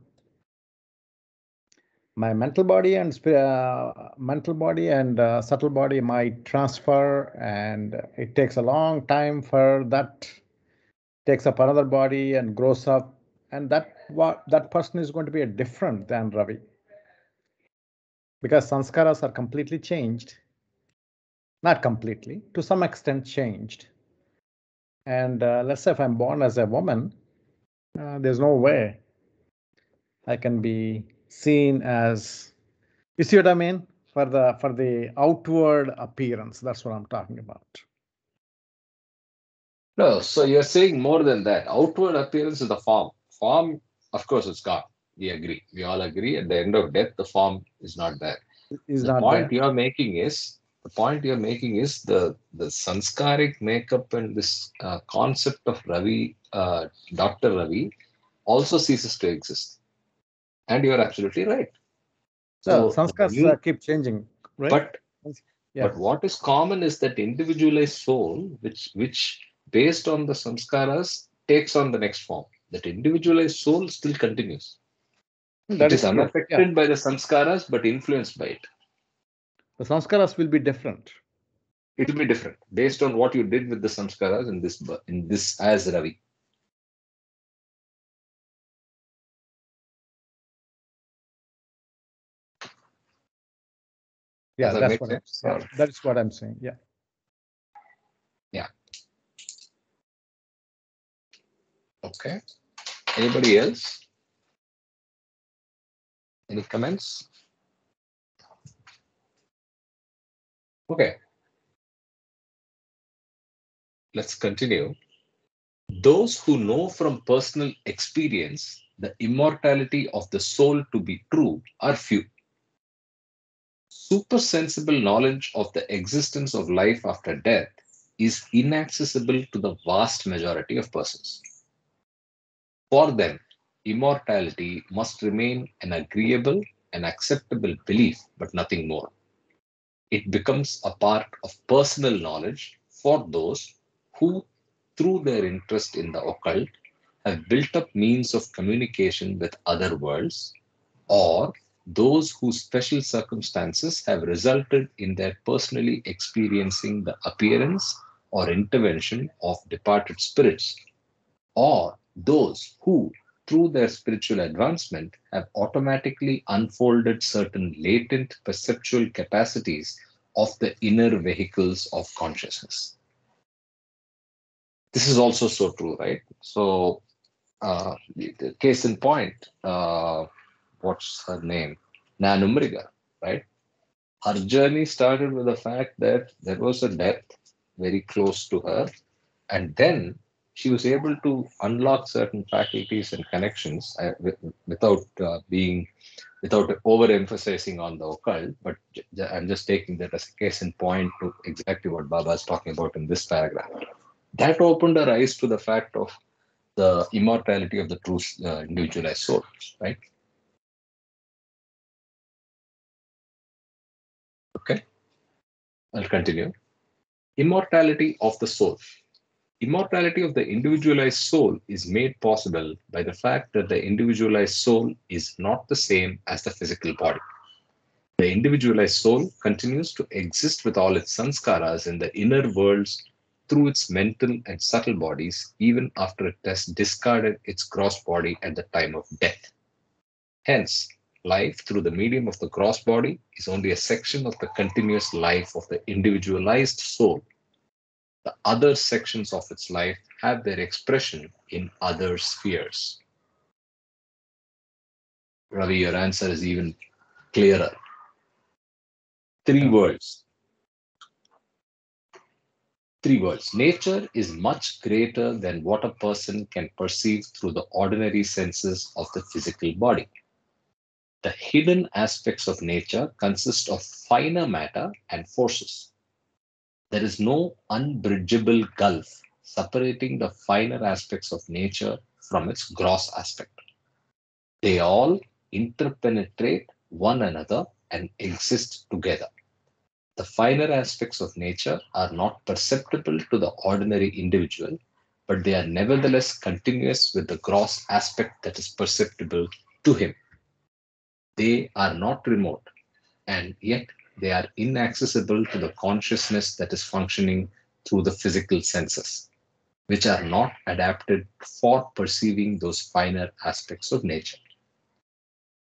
My mental body and subtle body might transfer, and it takes a long time for that takes up another body and grows up, and that person is going to be different than Ravi, because sanskaras are completely changed, not completely, to some extent changed. And let's say if I'm born as a woman, there's no way I can be seen as, you see what I mean? For the outward appearance, that's what I'm talking about. No, so you're saying more than that. Outward appearance is the form. Form, of course, is gone. We agree. We all agree. At the end of death, the form is not there. The point you're making is the sanskaric makeup and this concept of Ravi, Dr. Ravi, also ceases to exist. And you're absolutely right. So sanskars keep changing, right? But what is common is that individualized soul, which based on the samskaras takes on the next form. That individualized soul still continues. It is unaffected by the samskaras, but influenced by it. The sanskaras will be different. It will be different based on what you did with the samskaras in this as Ravi. Yeah, Does that make sense? that's what I'm saying. Yeah. Yeah. Okay. Anybody else? Any comments? Okay. Let's continue. Those who know from personal experience the immortality of the soul to be true are few. Supersensible knowledge of the existence of life after death is inaccessible to the vast majority of persons. For them, immortality must remain an agreeable and acceptable belief, but nothing more. It becomes a part of personal knowledge for those who, through their interest in the occult, have built up means of communication with other worlds, or those whose special circumstances have resulted in their personally experiencing the appearance or intervention of departed spirits, or those who, through their spiritual advancement, have automatically unfolded certain latent perceptual capacities of the inner vehicles of consciousness. This is also so true, right? So, the case in point, what's her name? Nanumriga, right? Her journey started with the fact that there was a death very close to her, and then she was able to unlock certain faculties and connections without without overemphasizing on the occult. But I'm just taking that as a case in point to exactly what Baba is talking about in this paragraph. That opened her eyes to the fact of the immortality of the true individualized soul, right? Okay, I'll continue. Immortality of the soul. Immortality of the individualized soul is made possible by the fact that the individualized soul is not the same as the physical body. The individualized soul continues to exist with all its sanskaras in the inner worlds through its mental and subtle bodies, even after it has discarded its gross body at the time of death. Hence, life through the medium of the gross body is only a section of the continuous life of the individualized soul. The other sections of its life have their expression in other spheres. Ravi, your answer is even clearer. Three words. Nature is much greater than what a person can perceive through the ordinary senses of the physical body. The hidden aspects of nature consist of finer matter and forces. There is no unbridgeable gulf separating the finer aspects of nature from its gross aspect. They all interpenetrate one another and exist together. The finer aspects of nature are not perceptible to the ordinary individual, but they are nevertheless continuous with the gross aspect that is perceptible to him. They are not remote, and yet they are inaccessible to the consciousness that is functioning through the physical senses, which are not adapted for perceiving those finer aspects of nature.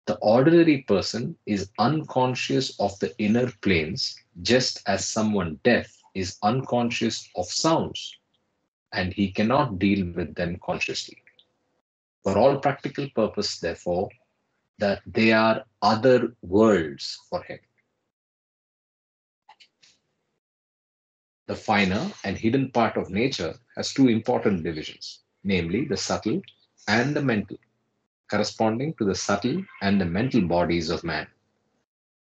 The ordinary person is unconscious of the inner planes, just as someone deaf is unconscious of sounds, and he cannot deal with them consciously. For all practical purpose, therefore, that they are other worlds for him. The finer and hidden part of nature has two important divisions, namely the subtle and the mental, corresponding to the subtle and the mental bodies of man.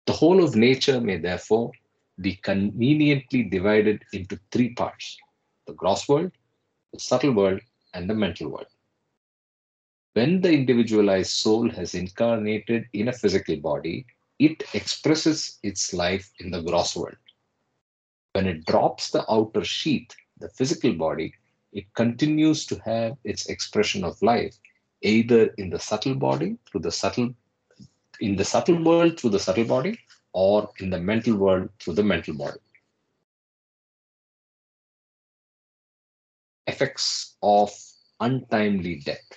The whole of nature may therefore be conveniently divided into three parts: the gross world, the subtle world, and the mental world. When the individualized soul has incarnated in a physical body, it expresses its life in the gross world. When it drops the outer sheath, the physical body, it continues to have its expression of life either in the subtle body through the subtle in the subtle world through the subtle body, or in the mental world through the mental body. Effects of untimely death.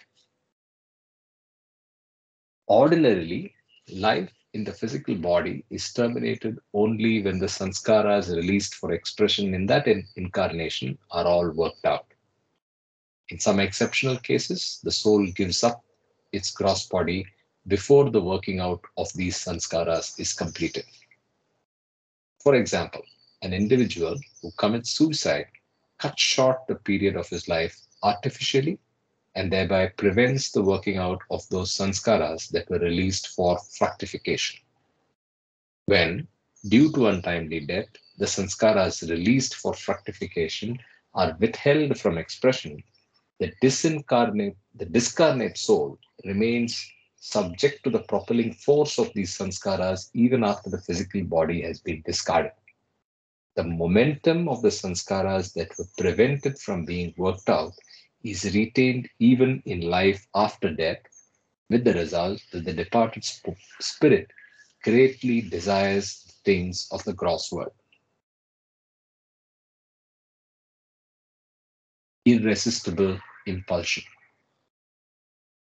Ordinarily, life in the physical body is terminated only when the sanskaras released for expression in that incarnation are all worked out. In some exceptional cases, the soul gives up its gross body before the working out of these sanskaras is completed. For example, an individual who commits suicide cuts short the period of his life artificially and thereby prevents the working out of those sanskaras that were released for fructification. When, due to untimely death, the sanskaras released for fructification are withheld from expression, the discarnate soul remains subject to the propelling force of these sanskaras even after the physical body has been discarded. The momentum of the sanskaras that were prevented from being worked out is retained even in life after death, with the result that the departed spirit greatly desires the things of the gross world. Irresistible impulsion.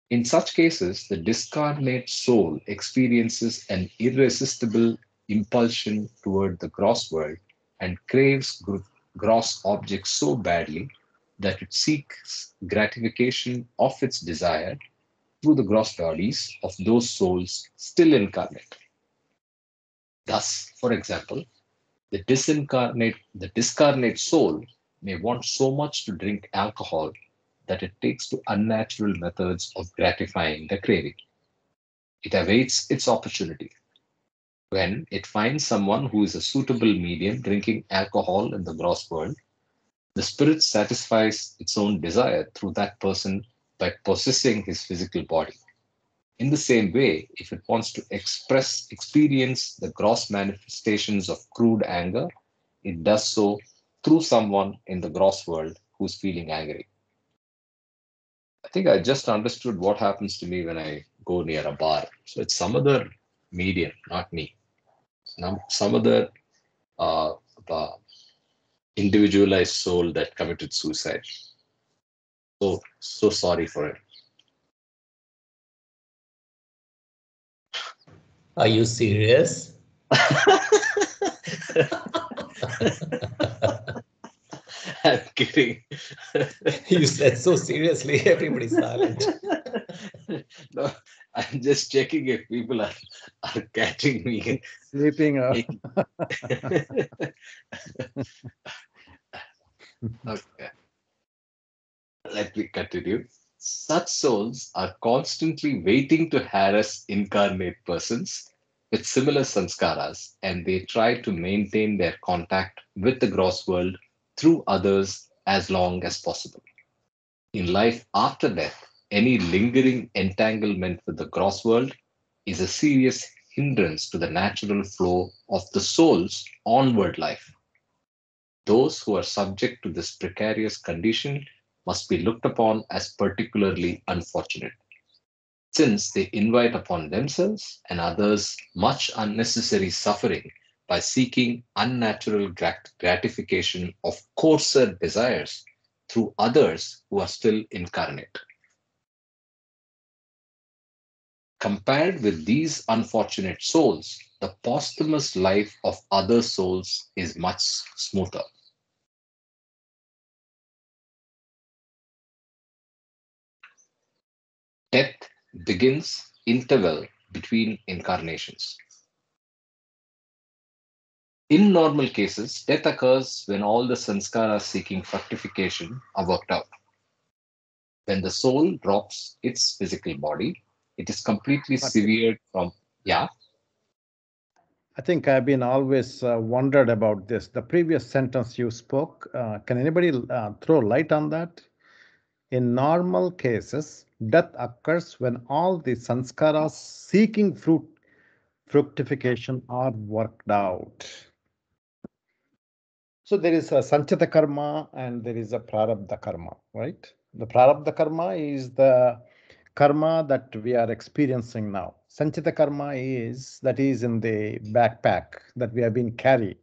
In such cases, the discarnate soul experiences an irresistible impulsion toward the gross world and craves gross objects so badly that it seeks gratification of its desire through the gross bodies of those souls still incarnate. Thus, for example, the discarnate soul may want so much to drink alcohol that it takes to unnatural methods of gratifying the craving. It awaits its opportunity. When it finds someone who is a suitable medium drinking alcohol in the gross world, the spirit satisfies its own desire through that person by possessing his physical body. In the same way, if it wants to experience the gross manifestations of crude anger, it does so through someone in the gross world who's feeling angry. I think I just understood what happens to me when I go near a bar. So it's some other medium, not me. Some other uh, uh, individualized soul that committed suicide. So sorry for it. Are you serious? I'm kidding. You said so seriously, everybody's silent. No, I'm just checking if people are catching me. Sleeping. Okay. Let me continue. Such souls are constantly waiting to harass incarnate persons with similar sanskaras, and they try to maintain their contact with the gross world through others as long as possible. In life after death, any lingering entanglement with the gross world is a serious hindrance to the natural flow of the soul's onward life. Those who are subject to this precarious condition must be looked upon as particularly unfortunate, since they invite upon themselves and others much unnecessary suffering by seeking unnatural gratification of coarser desires through others who are still incarnate. Compared with these unfortunate souls, the posthumous life of other souls is much smoother. Death begins interval between incarnations. In normal cases, death occurs when all the sanskaras seeking fructification are worked out. When the soul drops its physical body, it is completely severed from, yeah. I think I've been always wondered about this. The previous sentence you spoke, can anybody throw light on that? In normal cases, death occurs when all the sanskaras seeking fructification are worked out. So there is a sanchita karma and there is a prarabdha karma, right? The prarabdha karma is the karma that we are experiencing now. Sanchita karma is that is in the backpack that we have been carrying.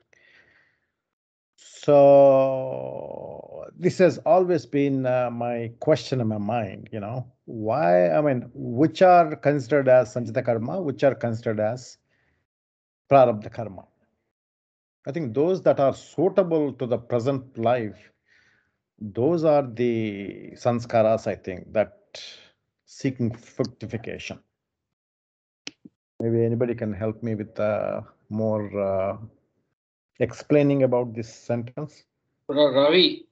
So this has always been my question in my mind, why, which are considered as sanchita karma, which are considered as prarabdha karma. I think those that are suitable to the present life, those are the sanskaras, I think, that seeking fructification. Maybe anybody can help me with more explaining about this sentence. Ravi.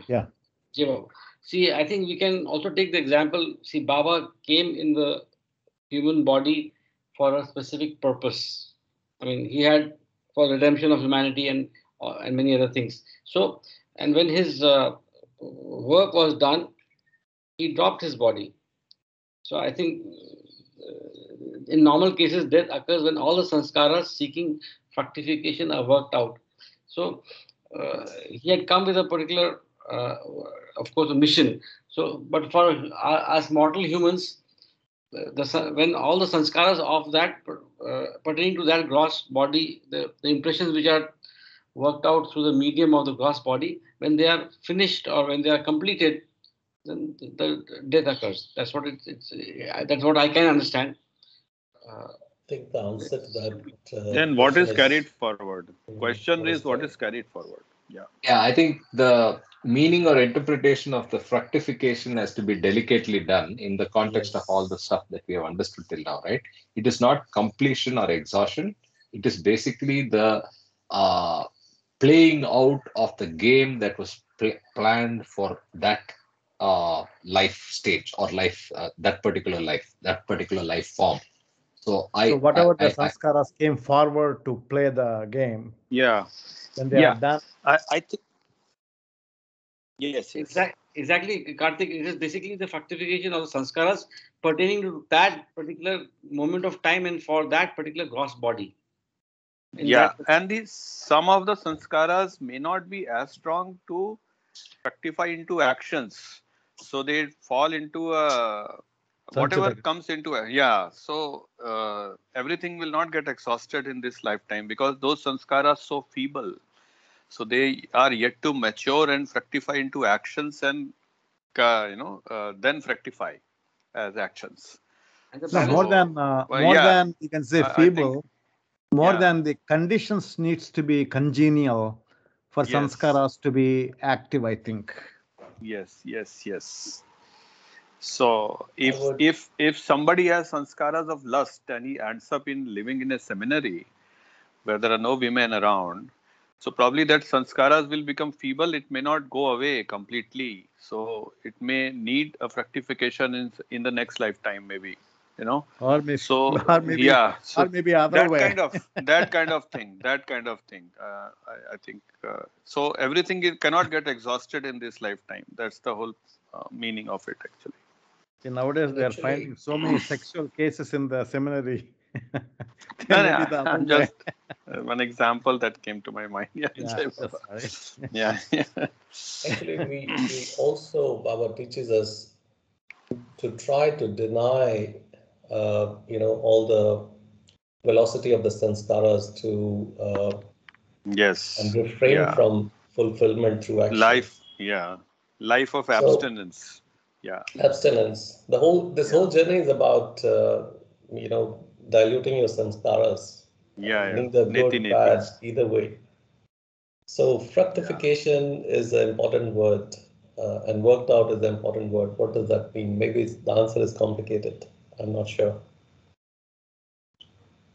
Yeah. See, I think we can also take the example. See, Baba came in the human body for a specific purpose. I mean, he had for redemption of humanity and many other things. So, and when his work was done, he dropped his body. So, I think in normal cases, death occurs when all the sanskaras seeking fructification are worked out. So, he had come with a particular, of course, a mission. So, but for us mortal humans, when all the sanskaras of that pertaining to that gross body, the impressions which are worked out through the medium of the gross body, when they are finished or when they are completed, then the death occurs. That's what that's what I can understand. I think the answer to that. Then what question is carried forward? Question is what is carried forward. Yeah. Yeah, I think the meaning or interpretation of the fructification has to be delicately done in the context of all the stuff that we have understood till now, right? It is not completion or exhaustion. It is basically the playing out of the game that was planned for that life stage or life, that particular life form. So whatever the sanskaras came forward to play the game. Yeah. When they are done. I think. Yes. Exactly, Karthik. It is basically the fructification of the sanskaras pertaining to that particular moment of time and for that particular gross body. And some of the sanskaras may not be as strong to fructify into actions, so they fall into whatever comes into so everything will not get exhausted in this lifetime because those sanskaras are so feeble, so they are yet to mature and fructify into actions and then fructify as actions. More than you can say feeble, more than the conditions needs to be congenial for sanskaras to be active, I think. Yes. So if somebody has sanskaras of lust and he ends up in living in a seminary where there are no women around, so probably that sanskaras will become feeble. It may not go away completely. So it may need a fructification in the next lifetime, maybe. Or maybe, so or maybe other way. that kind of thing. I think so. Everything cannot get exhausted in this lifetime. That's the whole meaning of it, actually. Nowadays, they are finding so many sexual cases in the seminary. Just one example that came to my mind. Actually, we also, Baba teaches us to try to deny, all the velocity of the sanskaras to and refrain from fulfillment through action. Life of abstinence. Abstinence. This whole journey is about diluting your sanskaras. Neither good, bad, either way. So fructification is an important word, and worked out is an important word. What does that mean? Maybe the answer is complicated. I'm not sure.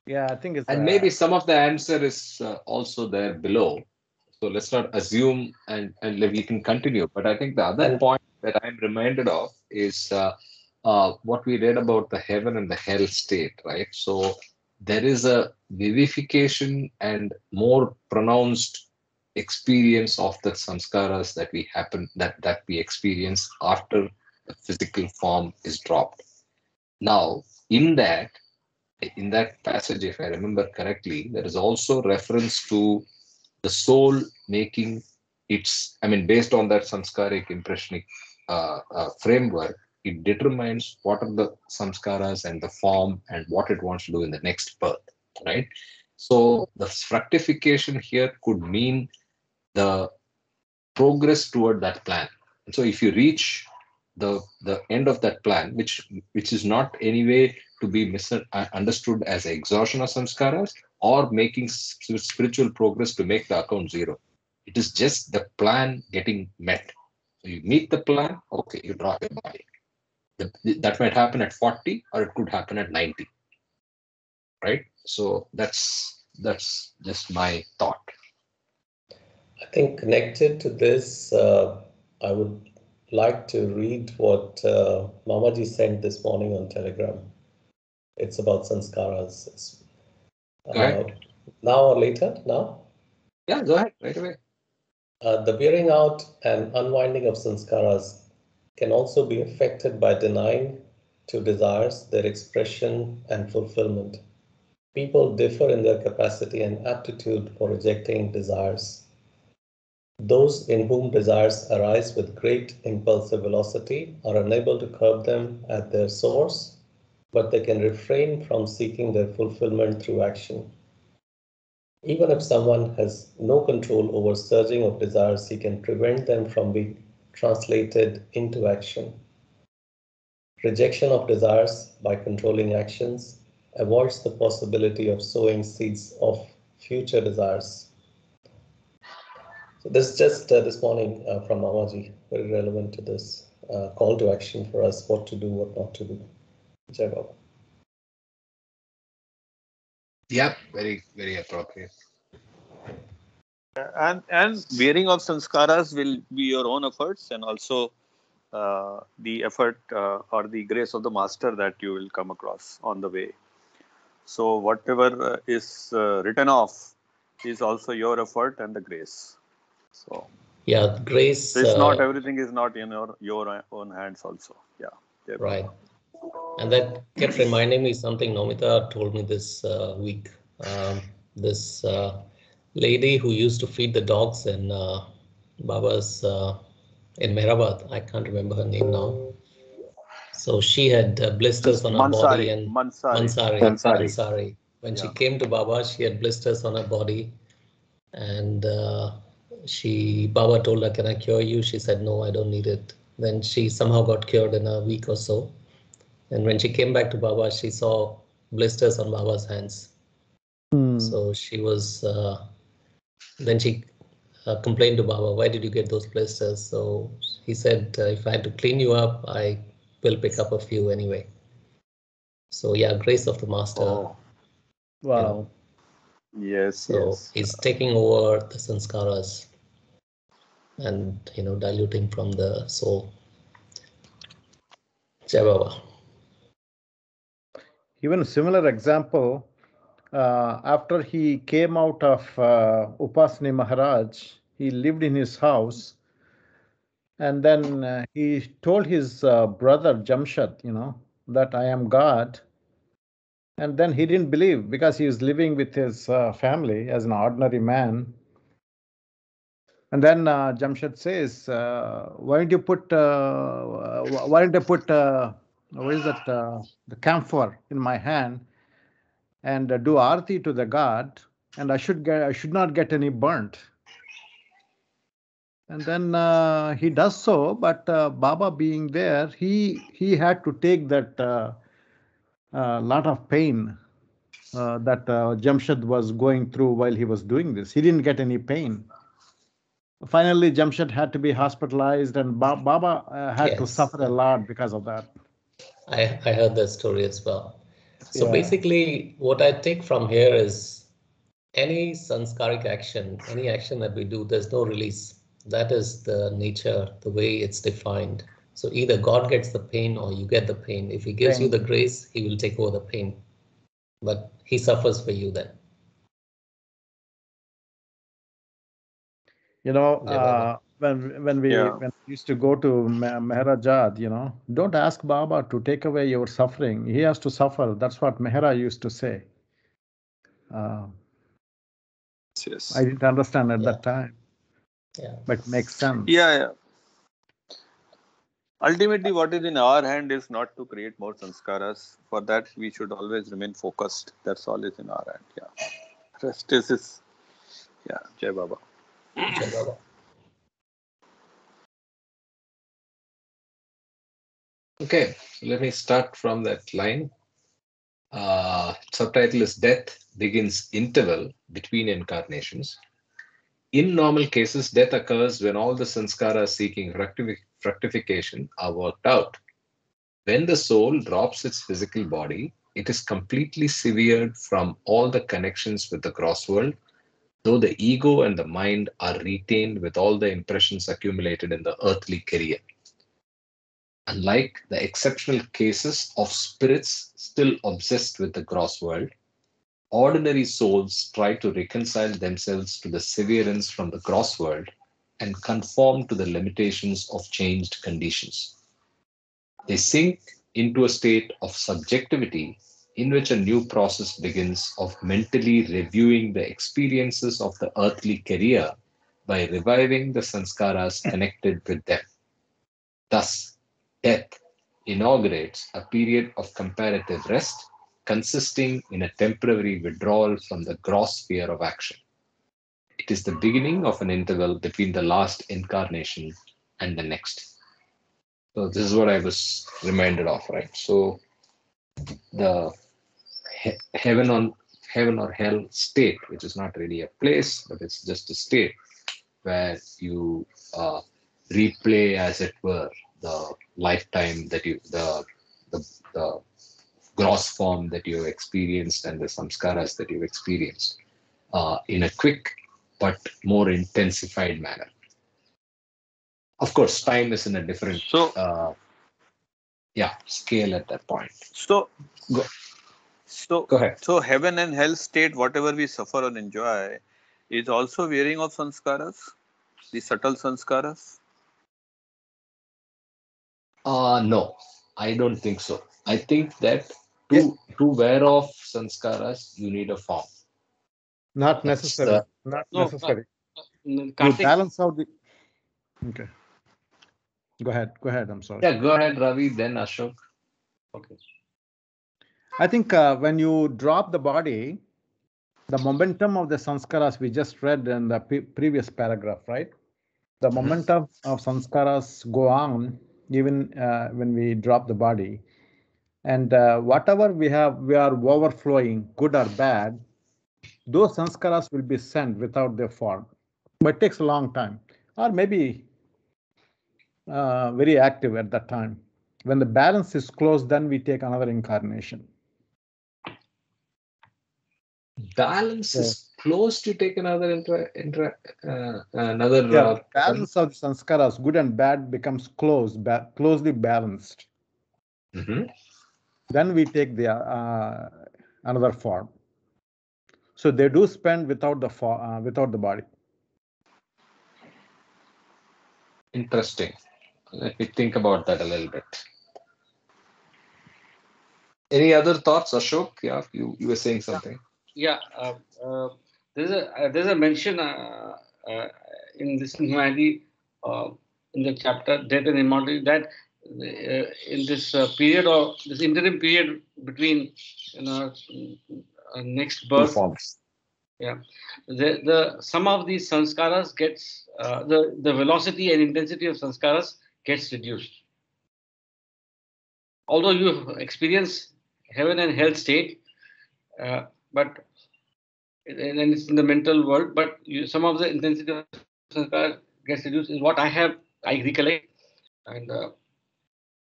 Yeah, I think it's. And maybe some of the answer is also there below. So let's not assume, and we can continue. But I think the other point that I'm reminded of is what we read about the heaven and the hell state, right? So there is a vivification and more pronounced experience of the sanskaras that we experience after the physical form is dropped. Now, in that passage, if I remember correctly, there is also reference to the soul making based on that samskaric impressionic framework, it determines what are the samskaras and the form and what it wants to do in the next birth, right? So the fructification here could mean the progress toward that plan. And so if you reach the end of that plan, which is not anyway to be understood as exhaustion of samskaras, or making spiritual progress to make the account zero. It is just the plan getting met. So you meet the plan, okay, you drop your body. That might happen at 40 or it could happen at 90. Right? So that's just my thought. I think connected to this, I would like to read what Mamaji sent this morning on Telegram. It's about sanskaras. Go ahead. Now or later? Now? Yeah, go ahead, right away. The wearing out and unwinding of sanskaras can also be affected by denying to desires their expression and fulfillment. People differ in their capacity and aptitude for rejecting desires. Those in whom desires arise with great impulsive velocity are unable to curb them at their source, but they can refrain from seeking their fulfillment through action. Even if someone has no control over surging of desires, he can prevent them from being translated into action. Rejection of desires by controlling actions avoids the possibility of sowing seeds of future desires. So this is just this morning from Mamaji, very relevant to this call to action for us, what to do, what not to do. Jai Baba. Yeah, very, very appropriate. And wearing of sanskaras will be your own efforts, and also the effort or the grace of the master that you will come across on the way. So whatever is written off is also your effort and the grace. So yeah, grace. It's not everything is not in your own hands also. Yeah. Right. And that kept reminding me something Nomita told me this week. This lady who used to feed the dogs in Baba's in Mehrabad. I can't remember her name now. So she had blisters on her body and Mansari. When she came to Baba, she had blisters on her body, and Baba told her, "Can I cure you?" She said, "No, I don't need it." Then she somehow got cured in a week or so. And when she came back to Baba, she saw blisters on Baba's hands. So she was, then she complained to Baba, "Why did you get those blisters?" So he said, "If I had to clean you up, I will pick up a few anyway." So yeah, grace of the master. Wow. You know. Yes. So he's taking over the sanskaras and diluting from the soul. Jai Baba. Even a similar example, after he came out of Upasani Maharaj, he lived in his house, and then he told his brother Jamshad, that I am God. And then he didn't believe because he was living with his family as an ordinary man. And then Jamshad says, why don't you put what is that, the camphor in my hand and do arati to the god, and I should not get any burnt. And then he does so, but Baba being there, he had to take that lot of pain that Jamshad was going through while he was doing this. He didn't get any pain. Finally, Jamshad had to be hospitalized, and Baba had to suffer a lot because of that. I heard that story as well. So basically, what I take from here is any sanskaric action, any action that we do, there's no release. That is the nature, the way it's defined. So either God gets the pain or you get the pain. If he gives you the grace, he will take over the pain. But he suffers for you then. When we used to go to Mehrajad, don't ask Baba to take away your suffering. He has to suffer. That's what Mehra used to say. Yes. I didn't understand at that time. But it makes sense. Yeah. Ultimately, what is in our hand is not to create more sanskaras. For that, we should always remain focused. That's all is in our hand. Yeah. Rest is Jai Baba. Jai Baba. Okay, let me start from that line. Subtitle is Death Begins Interval Between Incarnations. In normal cases, death occurs when all the sanskaras seeking fructification are worked out. When the soul drops its physical body, it is completely severed from all the connections with the gross world, though the ego and the mind are retained with all the impressions accumulated in the earthly career. Unlike the exceptional cases of spirits still obsessed with the gross world, ordinary souls try to reconcile themselves to the severance from the gross world and conform to the limitations of changed conditions. They sink into a state of subjectivity in which a new process begins of mentally reviewing the experiences of the earthly career by reviving the sanskaras connected with them. Thus, death inaugurates a period of comparative rest consisting in a temporary withdrawal from the gross sphere of action. It is the beginning of an interval between the last incarnation and the next. So this is what I was reminded of, right? So the heaven or hell state, which is not really a place, but it's just a state where you replay, as it were, the lifetime that you, the gross form that you experienced and the samskaras that you experienced in a quick but more intensified manner. Of course, time is in a different scale at that point. So go ahead. So heaven and hell state, whatever we suffer or enjoy, is also wearing of sanskaras, the subtle sanskaras? No, I don't think so. I think that to wear off sanskaras, you need a form. Not necessary. Not necessary. You balance out the. Okay. Go ahead. I'm sorry. Yeah, go ahead, Ravi, then Ashok. Okay. I think when you drop the body, the momentum of the sanskaras we just read in the previous paragraph, right? The momentum of sanskaras go on even when we drop the body. And whatever we are overflowing, good or bad, those sanskaras will be sent without their form. But it takes a long time, or maybe very active at that time. When the balance is closed, then we take another incarnation. Balance is close to take another balance of sanskaras, good and bad, becomes closely balanced. Then we take the another form. So they do spend without the body. Interesting. Let me think about that a little bit. Any other thoughts, Ashok? Yeah, you were saying something. Yeah, there's a mention in this humanity in the chapter Death and Immortality that in this period or this interim period between next birth. Yeah, the some of these sanskaras gets the velocity and intensity of sanskaras gets reduced. Although you experience heaven and hell state, but and it's in the mental world, but some of the intensity of sanskara gets reduced is what I recollect, and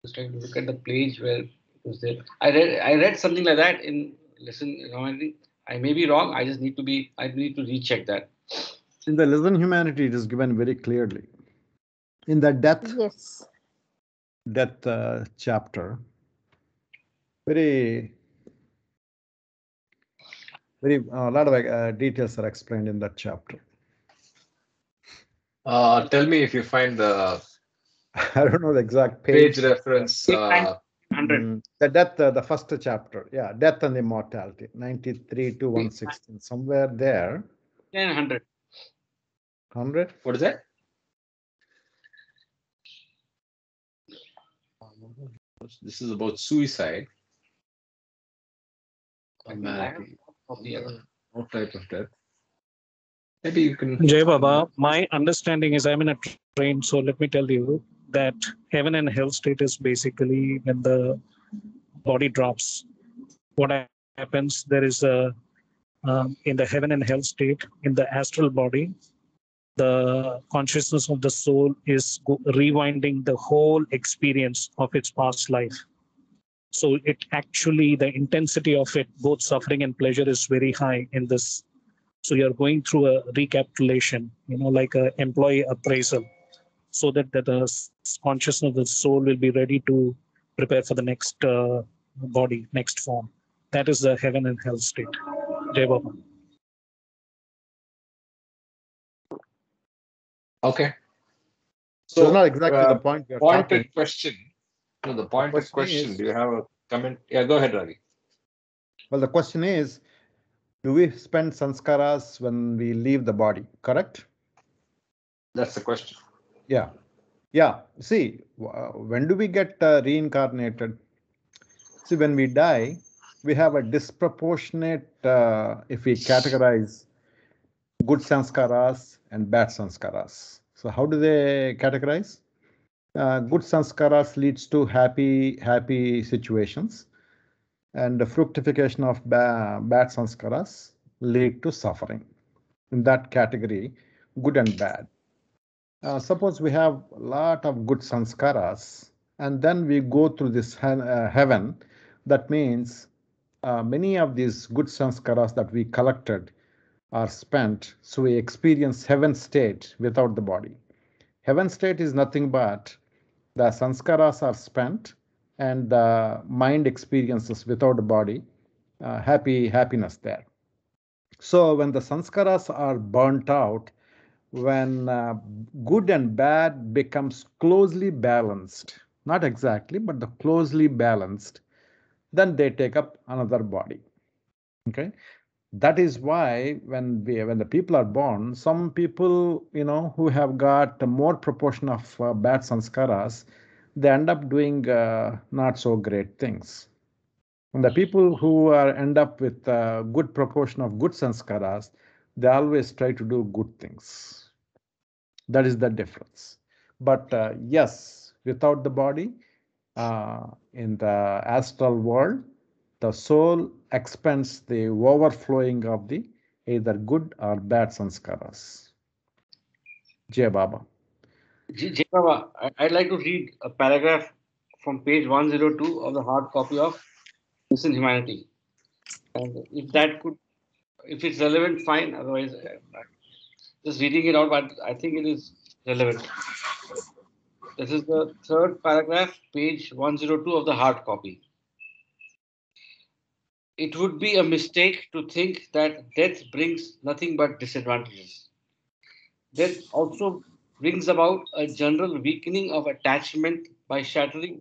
just trying to look at the page where it was there. I read something like that in Lesson Humanity. I may be wrong. I need to recheck that. In the Lesson Humanity, it is given very clearly. In the death chapter, a lot of details are explained in that chapter. Tell me if you find the I don't know the exact page reference. 100. The death, the first chapter, Death and Immortality, 93 to 116, somewhere there. 100. 100? What is that? This is about suicide. What type of death? Maybe you can. Jai Baba, my understanding is I'm in a train, so let me tell you that heaven and hell state is basically when the body drops. what happens, there is a in the heaven and hell state, in the astral body, the consciousness of the soul is rewinding the whole experience of its past life. So it actually, the intensity of it, both suffering and pleasure, is very high in this. So you're going through a recapitulation, like an employee appraisal, so that the consciousness of the soul will be ready to prepare for the next body, next form. That is the heaven and hell state. Jai Baba. Okay. So it's not exactly the point we are pointed talking. question. No, the pointed question. Is, do you have a comment? Yeah, go ahead, Ravi. Well, the question is, do we spend sanskaras when we leave the body? Correct? That's the question. Yeah. Yeah. See, when do we get reincarnated? See, when we die, we have a disproportionate, if we categorize good sanskaras and bad sanskaras. So how do they categorize? Good sanskaras leads to happy situations, and the fructification of bad sanskaras lead to suffering. In that category, good and bad. Suppose we have a lot of good sanskaras, and then we go through this heaven. That means many of these good sanskaras that we collected are spent, so we experience heaven state without the body. Heaven state is nothing but the sanskaras are spent and the mind experiences without the body happiness there. So when the sanskaras are burnt out, when good and bad becomes closely balanced, not exactly, but the closely balanced, then they take up another body. Okay, that is why when the people are born, some people who have got more proportion of bad sanskaras, they end up doing not so great things. And the people who end up with a good proportion of good sanskaras, they always try to do good things. That is the difference. But yes, without the body, in the astral world, the soul expends the overflowing of the either good or bad sanskaras. Jai Baba. Jai Baba, I'd like to read a paragraph from page 102 of the hard copy of Listen Humanity. And if it's relevant, fine. Otherwise, just reading it out, but I think it is relevant. This is the third paragraph, page 102 of the hard copy. It would be a mistake to think that death brings nothing but disadvantages. Death also brings about a general weakening of attachment by shattering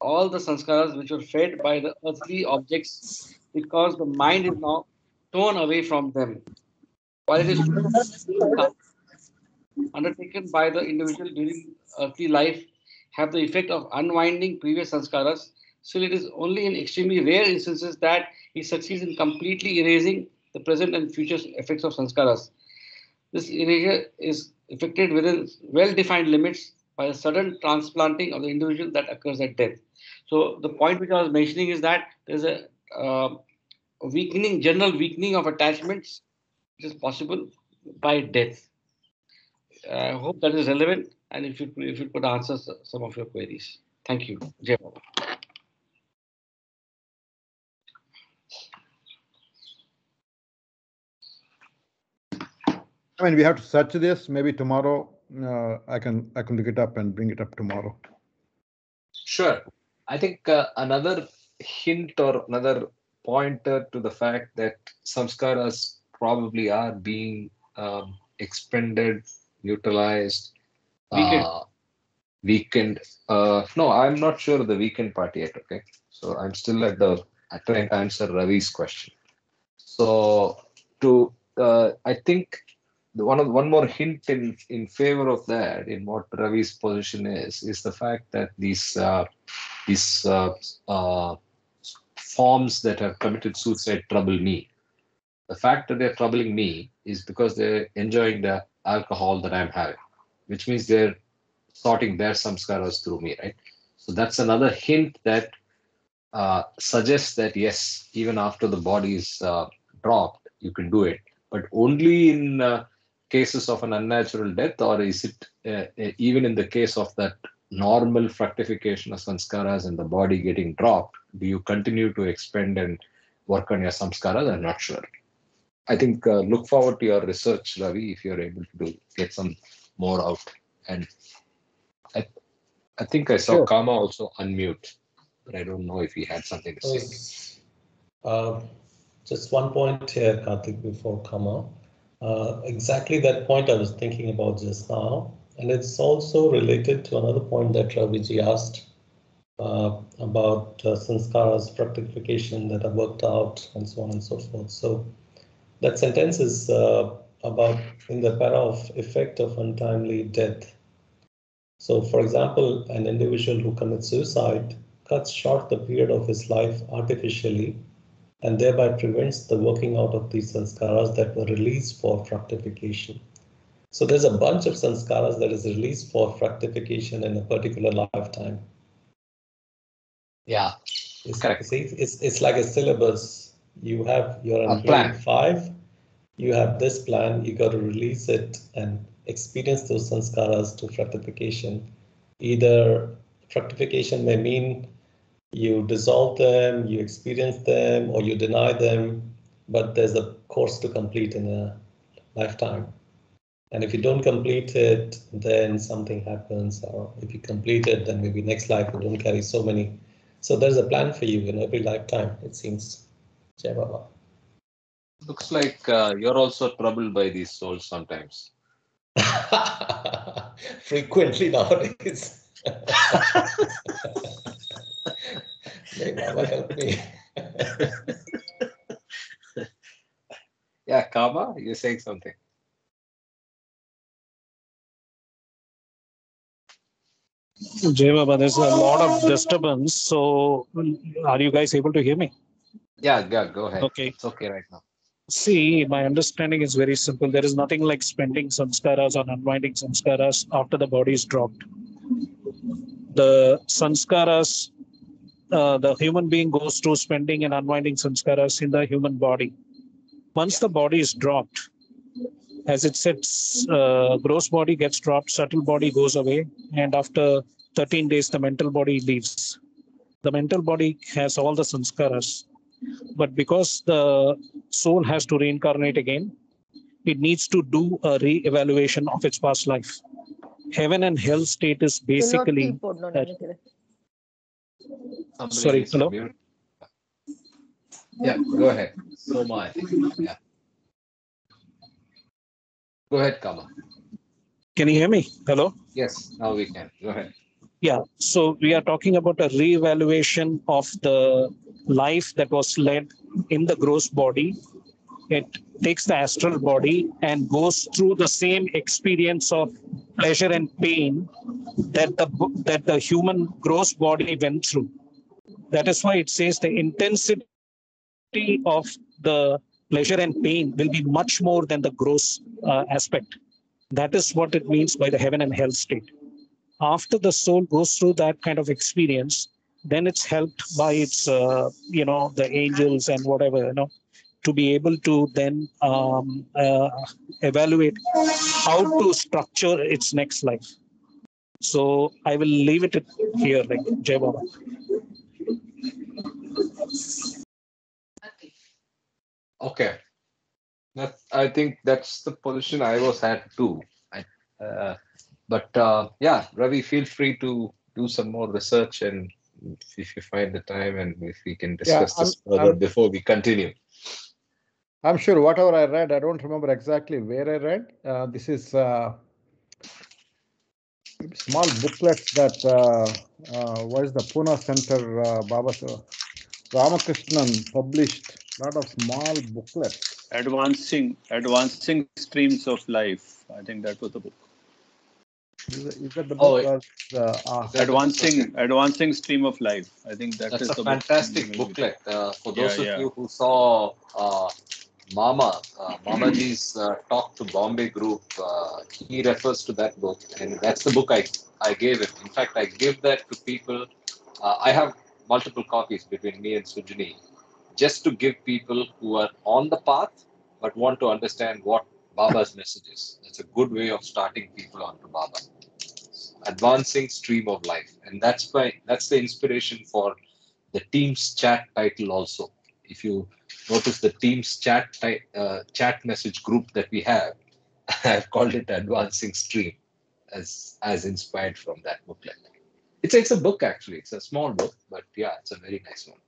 all the sanskaras which were fed by the earthly objects, because the mind is now torn away from them. While it is true that undertaken by the individual during earthly life have the effect of unwinding previous sanskaras, still it is only in extremely rare instances that he succeeds in completely erasing the present and future effects of sanskaras. This erasure is effected within well-defined limits by a sudden transplanting of the individual that occurs at death. So the point which I was mentioning is that there's a general weakening of attachments, which is possible by death. I hope that is relevant, and if you could answer some of your queries. Thank you. Jai Baba. I mean, we have to search this. Maybe tomorrow I can look it up and bring it up tomorrow. Sure. I think another hint or another pointer to the fact that samskaras probably are being expended, neutralized, weakened. No, I'm not sure of the weakened part yet. Okay, so I'm still trying to answer Ravi's question. So I think one more hint in favor of that, in what Ravi's position is the fact that these forms that have committed suicide trouble me. The fact that they're troubling me is because they're enjoying the alcohol that I'm having, which means they're sorting their samskaras through me, right? So that's another hint that suggests that yes, even after the body is dropped, you can do it, but only in cases of an unnatural death, or is it even in the case of that normal fructification of sanskaras and the body getting dropped, do you continue to expend and work on your samskaras? I'm not sure. I think look forward to your research, Ravi, if you're able to get some more out. And I, I think I saw Sure. Kama also unmute, but I don't know if he had something to say. Just one point here, Karthik, before Kama. Exactly that point I was thinking about just now. And it's also related to another point that Raviji asked about sanskaras, fructification that are worked out, and so on and so forth. So that sentence is about in the para of effect of untimely death. So, for example, an individual who commits suicide cuts short the period of his life artificially and thereby prevents the working out of these sanskaras that were released for fructification. So there's a bunch of sanskaras that is released for fructification in a particular lifetime. Yeah, correct. See, it's like a syllabus. You have your plan 5. You have this plan. You got to release it and experience those sanskaras to fructification. Either fructification may mean you dissolve them, you experience them, or you deny them, but there's a course to complete in a lifetime. And if you don't complete it, then something happens, or if you complete it, then maybe next life you don't carry so many. So there's a plan for you in every lifetime, it seems. Jai Baba. looks like you're also troubled by these souls sometimes. Frequently nowadays. May Baba help me. Yeah, Kama, you're saying something. Jai Baba, there's a lot of disturbance. So, are you guys able to hear me? Yeah, go ahead. Okay. It's okay right now. See, my understanding is very simple. There is nothing like spending sanskaras or unwinding sanskaras after the body is dropped. The sanskaras, the human being goes through spending and unwinding sanskaras in the human body. Once the body is dropped, as it says, gross body gets dropped, subtle body goes away, and after 13 days, the mental body leaves. The mental body has all the sanskaras, but because the soul has to reincarnate again, it needs to do a re-evaluation of its past life. Heaven and hell state is basically... Sorry, hello? Yeah, go ahead. Soma, I think. Yeah. Go ahead, Kama. Can you hear me? Hello? Yes, now we can. Go ahead. Yeah, so we are talking about a re-evaluation of the life that was led in the gross body. It takes the astral body and goes through the same experience of pleasure and pain that the human gross body went through. That is why it says the intensity of the pleasure and pain will be much more than the gross aspect. That is what it means by the heaven and hell state. After the soul goes through that kind of experience, then it's helped by its, the angels and whatever, to be able to then evaluate how to structure its next life. So I will leave it here, like Jai Baba. Okay. I think that's the position I was at too. Yeah, Ravi, feel free to do some more research, and if you find the time, and if we can discuss this further before we continue. I'm sure whatever I read, I don't remember exactly where I read. This is small booklets that what is the Pune Center Baba Ramakrishnan published. A lot of small booklets. Advancing streams of life. I think that was the book. Is that the book? Advancing stream of life. I think that's a fantastic booklet. For those of you who saw Mamaji's talk to Bombay group, he refers to that book, and that's the book I gave him. In fact, I give that to people. I have multiple copies between me and Sujini, just to give people who are on the path but want to understand what Baba's message is. That's a good way of starting people onto Baba. Advancing stream of life, and that's the inspiration for the Teams chat title also. If you notice the Teams chat chat message group that we have, I've called it Advancing Stream, as inspired from that booklet. It's a book actually. It's a small book, but yeah, it's a very nice one.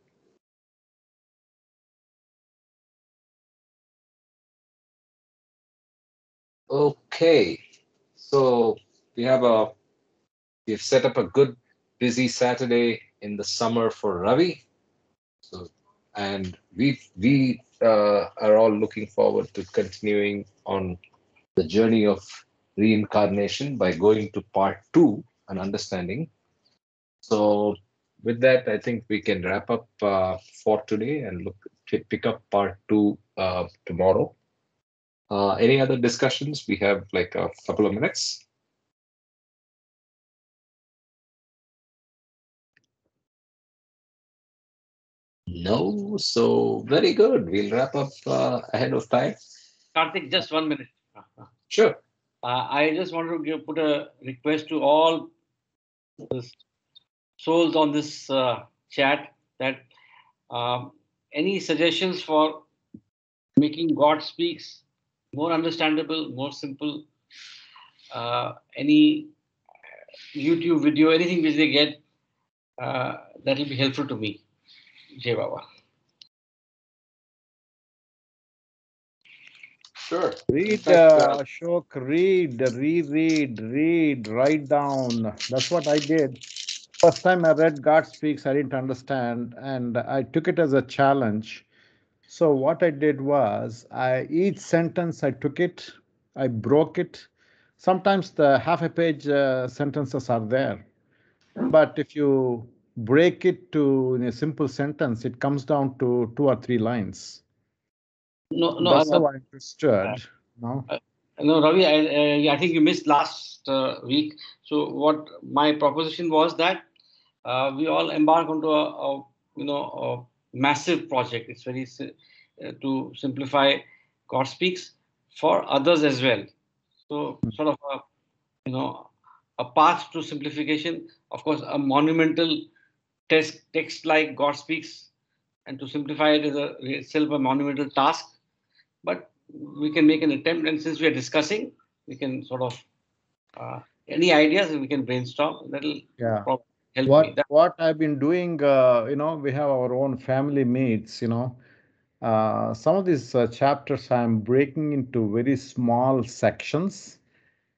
Okay, so we've set up a good busy Saturday in the summer for Ravi. So, and we are all looking forward to continuing on the journey of reincarnation by going to part 2 and understanding. So with that, I think we can wrap up for today and pick up part 2 tomorrow. Any other discussions? We have like a couple of minutes. No, so very good. We'll wrap up ahead of time. Karthik, just 1 minute. Sure. I just want to put a request to all the souls on this chat that any suggestions for making God speaks more understandable, more simple, any YouTube video, anything which they get, that will be helpful to me. Jai Baba. Sure. Read, Ashok, read, write down. That's what I did. First time I read God Speaks, I didn't understand, and I took it as a challenge. So what I did was, each sentence I took it, I broke it. Sometimes the half a page sentences are there, but if you break it to in a simple sentence, it comes down to 2 or 3 lines. No, That's how I understood. No, Ravi, I think you missed last week. So what my proposition was that we all embark onto a massive project. It's very to simplify God speaks for others as well. So sort of a path to simplification. Of course, a monumental text like God speaks, and to simplify it is itself a monumental task. But we can make an attempt, and since we are discussing, we can sort of any ideas we can brainstorm. That'll probably help me. What I've been doing, we have our own family meets. Some of these chapters I'm breaking into very small sections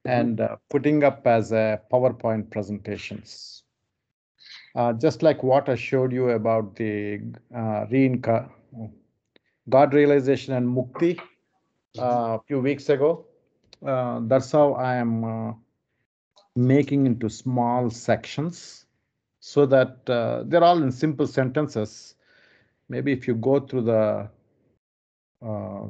and putting up as PowerPoint presentations. Just like what I showed you about the God realization and mukti a few weeks ago. That's how I am making into small sections so that they're all in simple sentences. Maybe if you go through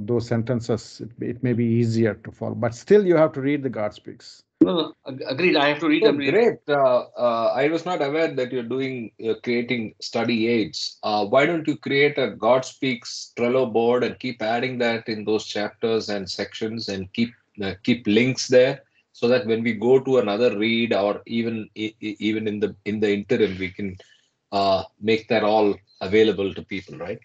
those sentences, it may be easier to follow. But still, you have to read the God Speaks. No, agreed. I have to read them. Great. I was not aware that you're creating study aids. Why don't you create a God Speaks Trello board and keep adding that in those chapters and sections and keep links there, so that when we go to another read or even in the interim, we can make that all available to people, right?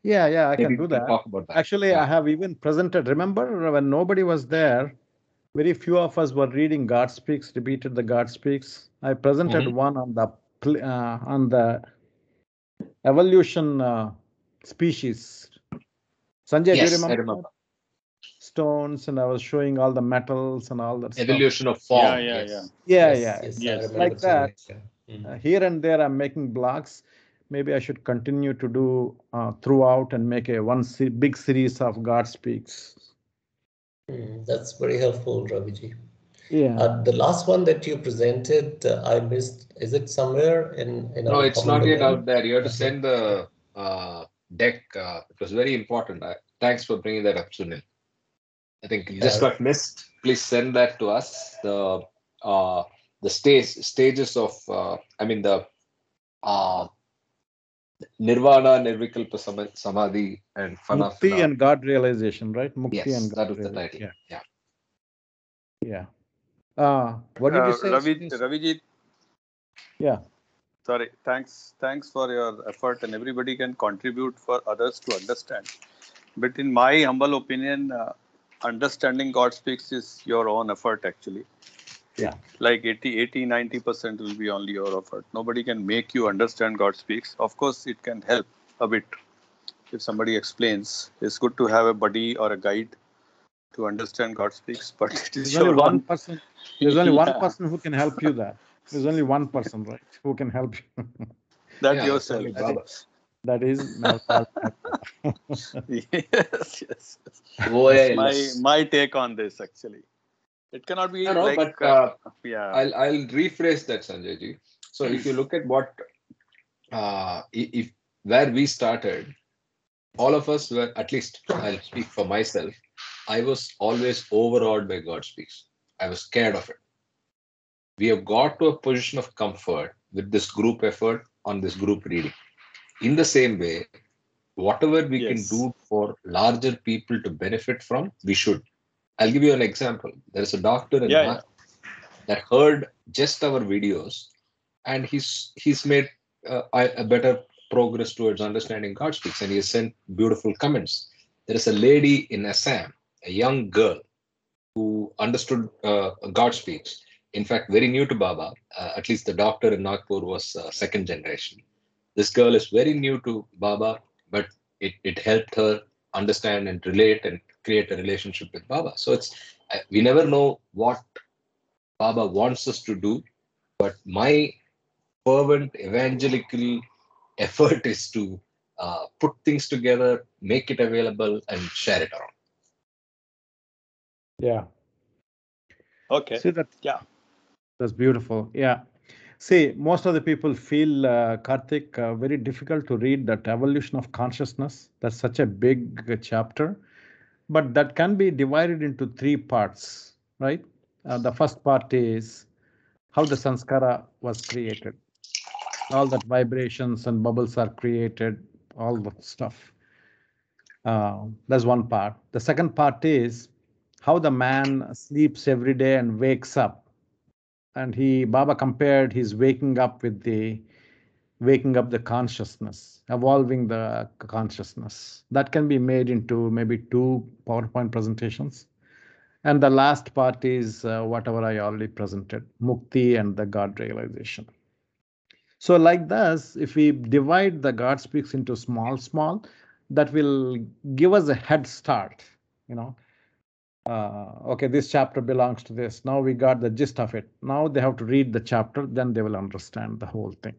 Yeah, I can do that. Talk about that. Actually, I have even presented. Remember when nobody was there? Very few of us were reading God Speaks, repeated the God Speaks. I presented one on the evolution species. Sanjay, yes, do you remember? I remember. Stones, and I was showing all the metals and all that evolution stuff. Of form. Yes. Like that. Yeah. Here and there, I'm making blogs. Maybe I should continue to do throughout and make one big series of God Speaks. That's very helpful, Raviji. Yeah. The last one that you presented, I missed. Is it somewhere in No, our it's common not yet domain? out there. You have to send the deck. It was very important. Thanks for bringing that up, Sunil. I think it just got missed. Please send that to us. The stages of the Nirvana, Nirvikalpa Samadhi, and Mukti and God realization, right? Mukti yes, and God that was the realization. title. Yeah. Yeah. Yeah. What did you say? Ravijit, Yeah. sorry, thanks for your effort, and everybody can contribute for others to understand. But in my humble opinion, understanding God speaks is your own effort actually. Yeah. Like 90% will be only your effort. Nobody can make you understand God speaks. Of course, it can help a bit if somebody explains. It's good to have a buddy or a guide to understand God speaks, but it is There's only your one own. person. There's only one Yeah, person who can help you there. There's only one person, right? Who can help you. that Yeah, that's only yourself. Baba. That is Navtal. Yes. That's OALS. my take on this actually. It cannot be No, like but yeah. I'll rephrase that, Sanjay ji. So if you look at what if where we started, all of us were, at least I'll speak for myself, I was always overawed by God speaks. I was scared of it. We have got to a position of comfort with this group effort on this group reading. In the same way, whatever we can Yes. do for larger people to benefit from, we should. I'll give you an example. There is a doctor in Yeah. that heard just our videos, and he's made a better progress towards understanding God speaks, and he has sent beautiful comments. There is a lady in Assam, a young girl who understood God speaks. In fact, very new to Baba. At least the doctor in Nagpur was second generation. This girl is very new to Baba, but it helped her understand and relate and create a relationship with Baba. So we never know what Baba wants us to do, but my fervent evangelical effort is to put things together, make it available, and share it around. Yeah. Okay. See that? Yeah. That's beautiful. Yeah. See, most of the people feel, Karthik, very difficult to read that evolution of consciousness. That's such a big chapter, but that can be divided into three parts, right? The first part is how the sanskara was created. All that vibrations and bubbles are created, all that stuff. That's one part. The second part is how the man sleeps every day and wakes up. And Baba compared his waking up with the waking up the consciousness, evolving the consciousness. That can be made into maybe 2 PowerPoint presentations. And the last part is whatever I already presented, mukti and the God realization. So like this, if we divide the God speaks into small, that will give us a head start, you know. Okay, this chapter belongs to this. Now we got the gist of it. Now they have to read the chapter, then they will understand the whole thing.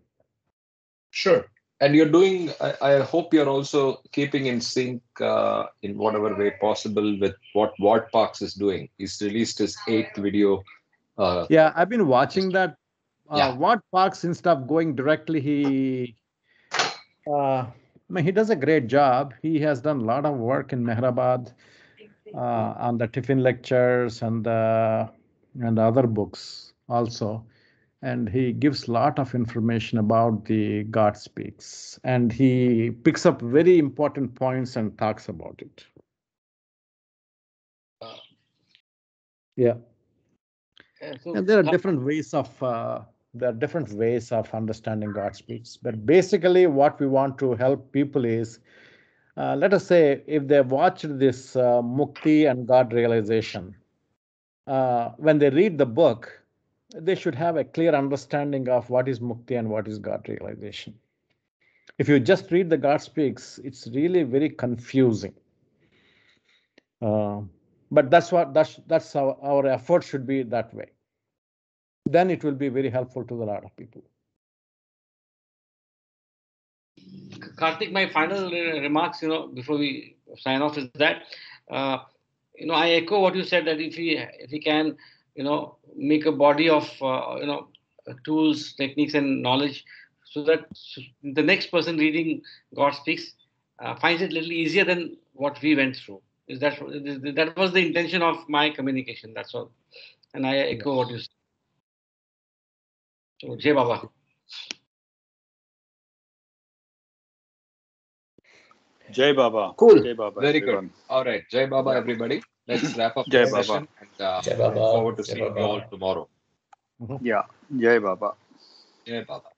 Sure. And you're doing, I hope you're also keeping in sync in whatever way possible with what Ward Parks is doing. He's released his 8th video. Yeah, I've been watching that. Yeah. What Parks, instead of going directly, I mean, he does a great job. He has done a lot of work in Mehrabad on the tiffin lectures and the other books also. And he gives a lot of information about the God speaks, and he picks up very important points and talks about it. Yeah. And there are different ways of understanding God speaks. But basically, what we want to help people is, let us say, if they watched this Mukti and God realization, when they read the book, they should have a clear understanding of what is Mukti and what is God realization. If you just read the God speaks, it's really very confusing. But that's how our effort should be that way. Then it will be very helpful to a lot of people. Karthik, my final remarks, before we sign off, is that, I echo what you said, that if we can, make a body of, tools, techniques, and knowledge, so that the next person reading God Speaks finds it a little easier than what we went through. That was the intention of my communication. That's all, and I echo what you said. So, Jai Baba. Jai Baba. Cool. Jai Baba. Very everyone. good. All right. Jai Baba, Yeah. everybody. Let's wrap up Jai this Baba. session and Jai look Baba. forward to Jai seeing you Baba. all tomorrow. Yeah. Jai Baba. Jai Baba.